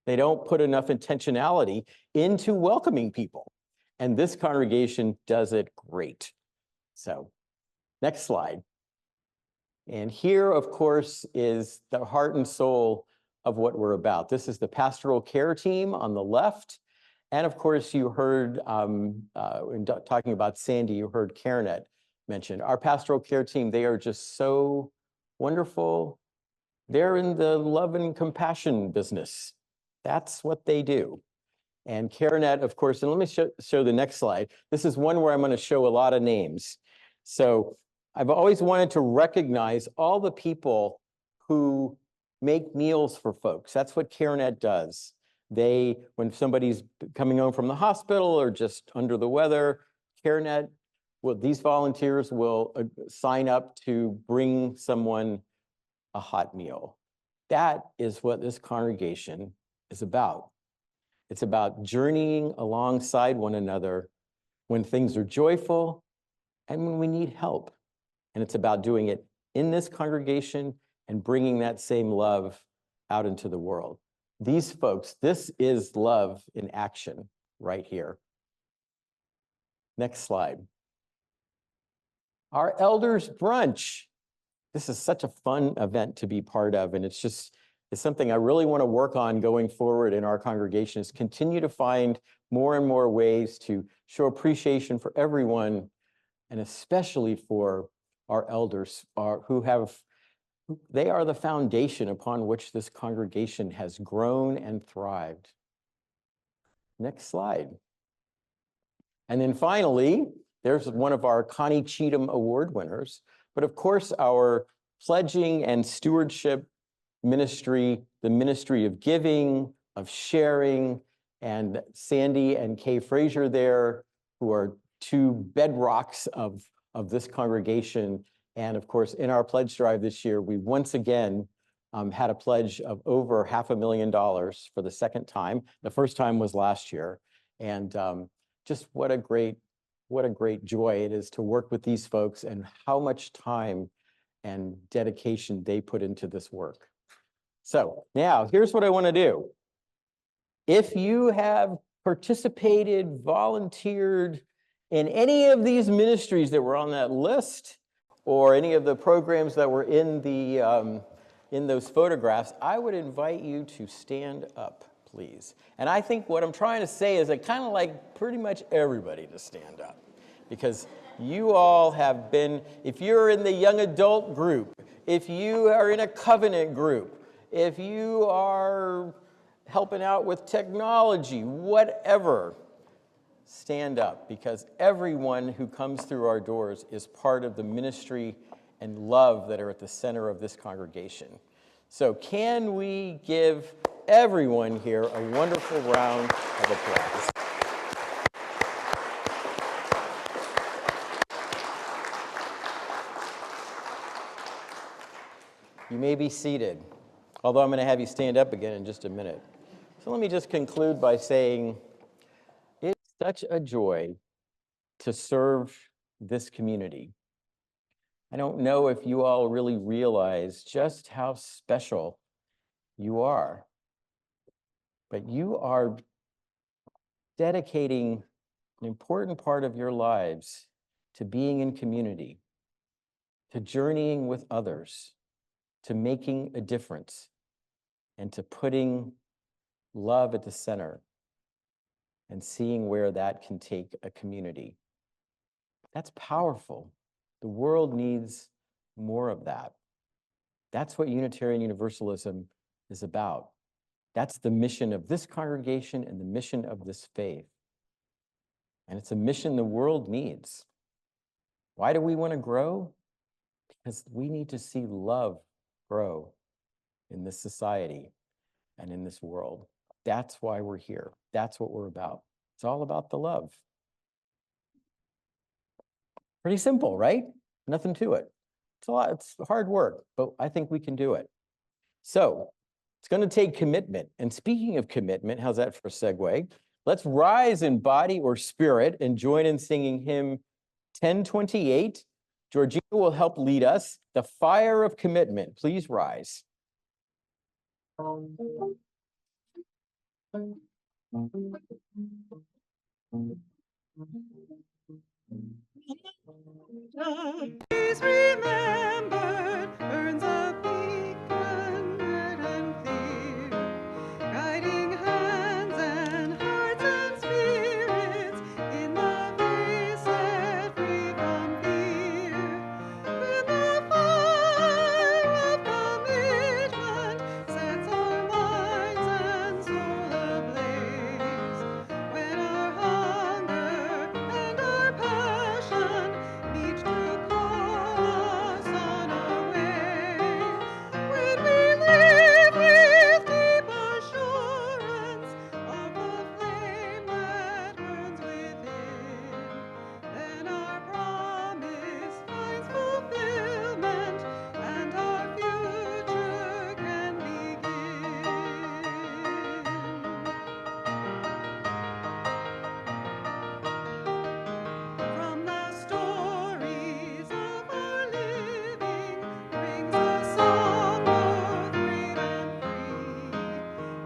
They don't put enough intentionality into welcoming people. And this congregation does it great. So, next slide. And here, of course, is the heart and soul of what we're about. This is the pastoral care team on the left. And of course, you heard, in talking about Sandy, you heard Karenet mentioned. Our pastoral care team, they are just so wonderful. They're in the love and compassion business. That's what they do. And Karenet, of course, and let me show the next slide. This is one where I'm going to show a lot of names. So I've always wanted to recognize all the people who make meals for folks. That's what Karenet does. When somebody's coming home from the hospital or just under the weather, Karenet, these volunteers will sign up to bring someone a hot meal. That is what this congregation is about. It's about journeying alongside one another when things are joyful and when we need help. And it's about doing it in this congregation and bringing that same love out into the world. These folks, this is love in action right here. Next slide. Our elders brunch. This is such a fun event to be part of, and it's something I really want to work on going forward in our congregation, is continue to find more and more ways to show appreciation for everyone, and especially for our elders they are the foundation upon which this congregation has grown and thrived. Next slide. And then finally, there's one of our Connie Cheatham Award winners, but of course our pledging and stewardship ministry, the ministry of giving, of sharing, and Sandy and Kay Frazier there, who are two bedrocks of this congregation. And of course, in our pledge drive this year, we once again had a pledge of over $500,000 for the second time. The first time was last year. And just what a great joy it is to work with these folks and how much time and dedication they put into this work. So now here's what I want to do. If you have participated, volunteered in any of these ministries that were on that list, or any of the programs that were in those photographs, I would invite you to stand up, please. And I think what I'm trying to say is I kind of like pretty much everybody to stand up, because you all have been, if you're in the young adult group, if you are in a covenant group, if you are helping out with technology, whatever, stand up, because everyone who comes through our doors is part of the ministry and love that are at the center of this congregation. So can we give everyone here a wonderful round of applause? You may be seated, although I'm going to have you stand up again in just a minute. So let me just conclude by saying it's such a joy to serve this community. I don't know if you all really realize just how special you are, but you are dedicating an important part of your lives to being in community, to journeying with others, to making a difference, and to putting love at the center and seeing where that can take a community. That's powerful. The world needs more of that. That's what Unitarian Universalism is about. That's the mission of this congregation and the mission of this faith. And it's a mission the world needs. Why do we want to grow? Because we need to see love grow in this society and in this world. That's why we're here. That's what we're about. It's all about the love. Pretty simple, right? Nothing to it. It's a lot, it's hard work, but I think we can do it. So it's going to take commitment. And speaking of commitment, how's that for a segue? Let's rise in body or spirit and join in singing hymn 1028. Georgina will help lead us. The Fire of Commitment. Please rise. Is remembered, burns a beacon red and clear, guiding hands and hearts and spirits in the way set free from fear. When the fire of commitment sets our minds and soul ablaze, when our hunger and our passion meet to call us on our way, when we live with deep assurance of the flame that burns within, then our promise finds fulfillment and our future can begin. From the stories of our living rings a song both brave and free,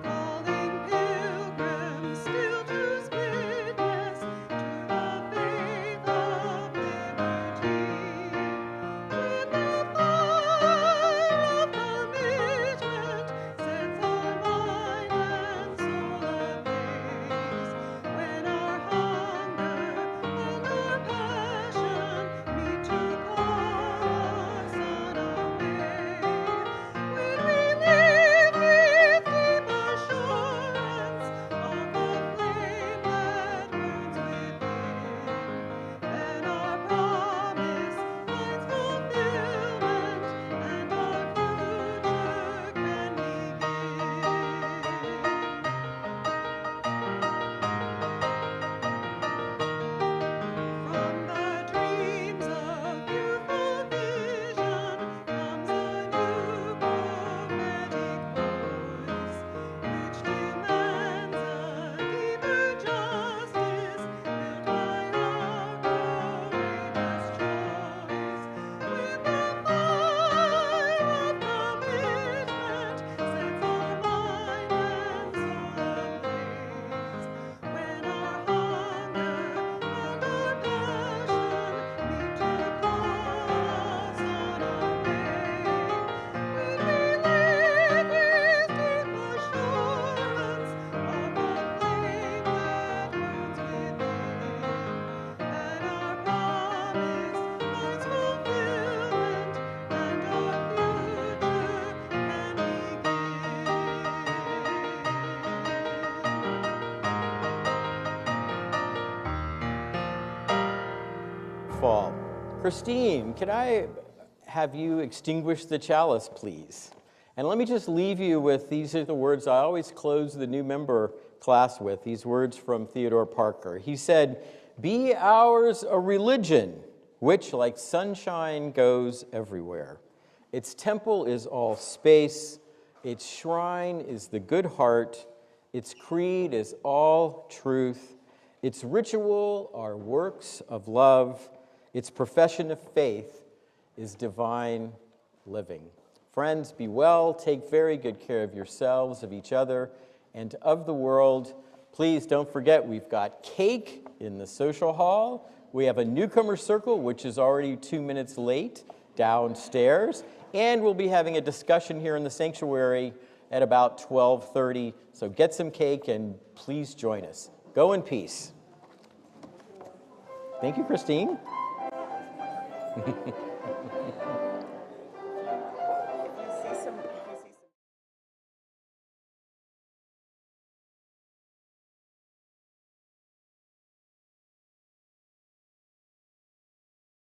calling pilgrims still to witness to the faith of liberty. When the fire of commitment sets our mind and soul ablaze, when our hunger and our passion meet to call us on our way, when we live with deep assurance of the flame that burns within, then our promise finds fulfillment and our future can From the dreams of youthful vision comes a new prophetic voice, which demands a deeper justice built by our courageous choice. When the fire of commitment sets our mind and soul ablaze, when our hunger and our passion meet to call us on our way, when we live with deep assurance of the flame that burns within, that our promise finds fulfillment and our future can begin. Fall. Christine, can I have you extinguish the chalice, please? And let me just leave you with, these are the words I always close the new member class with, these words from Theodore Parker. He said, "Be ours a religion which, like sunshine, goes everywhere. Its temple is all space, its shrine is the good heart, its creed is all truth, its ritual are works of love, its profession of faith is divine living." Friends, be well, take very good care of yourselves, of each other, and of the world. Please don't forget, we've got cake in the social hall. We have a newcomer circle, which is already 2 minutes late, downstairs. And we'll be having a discussion here in the sanctuary at about 12:30. So get some cake and please join us. Go in peace. Thank you, Christine.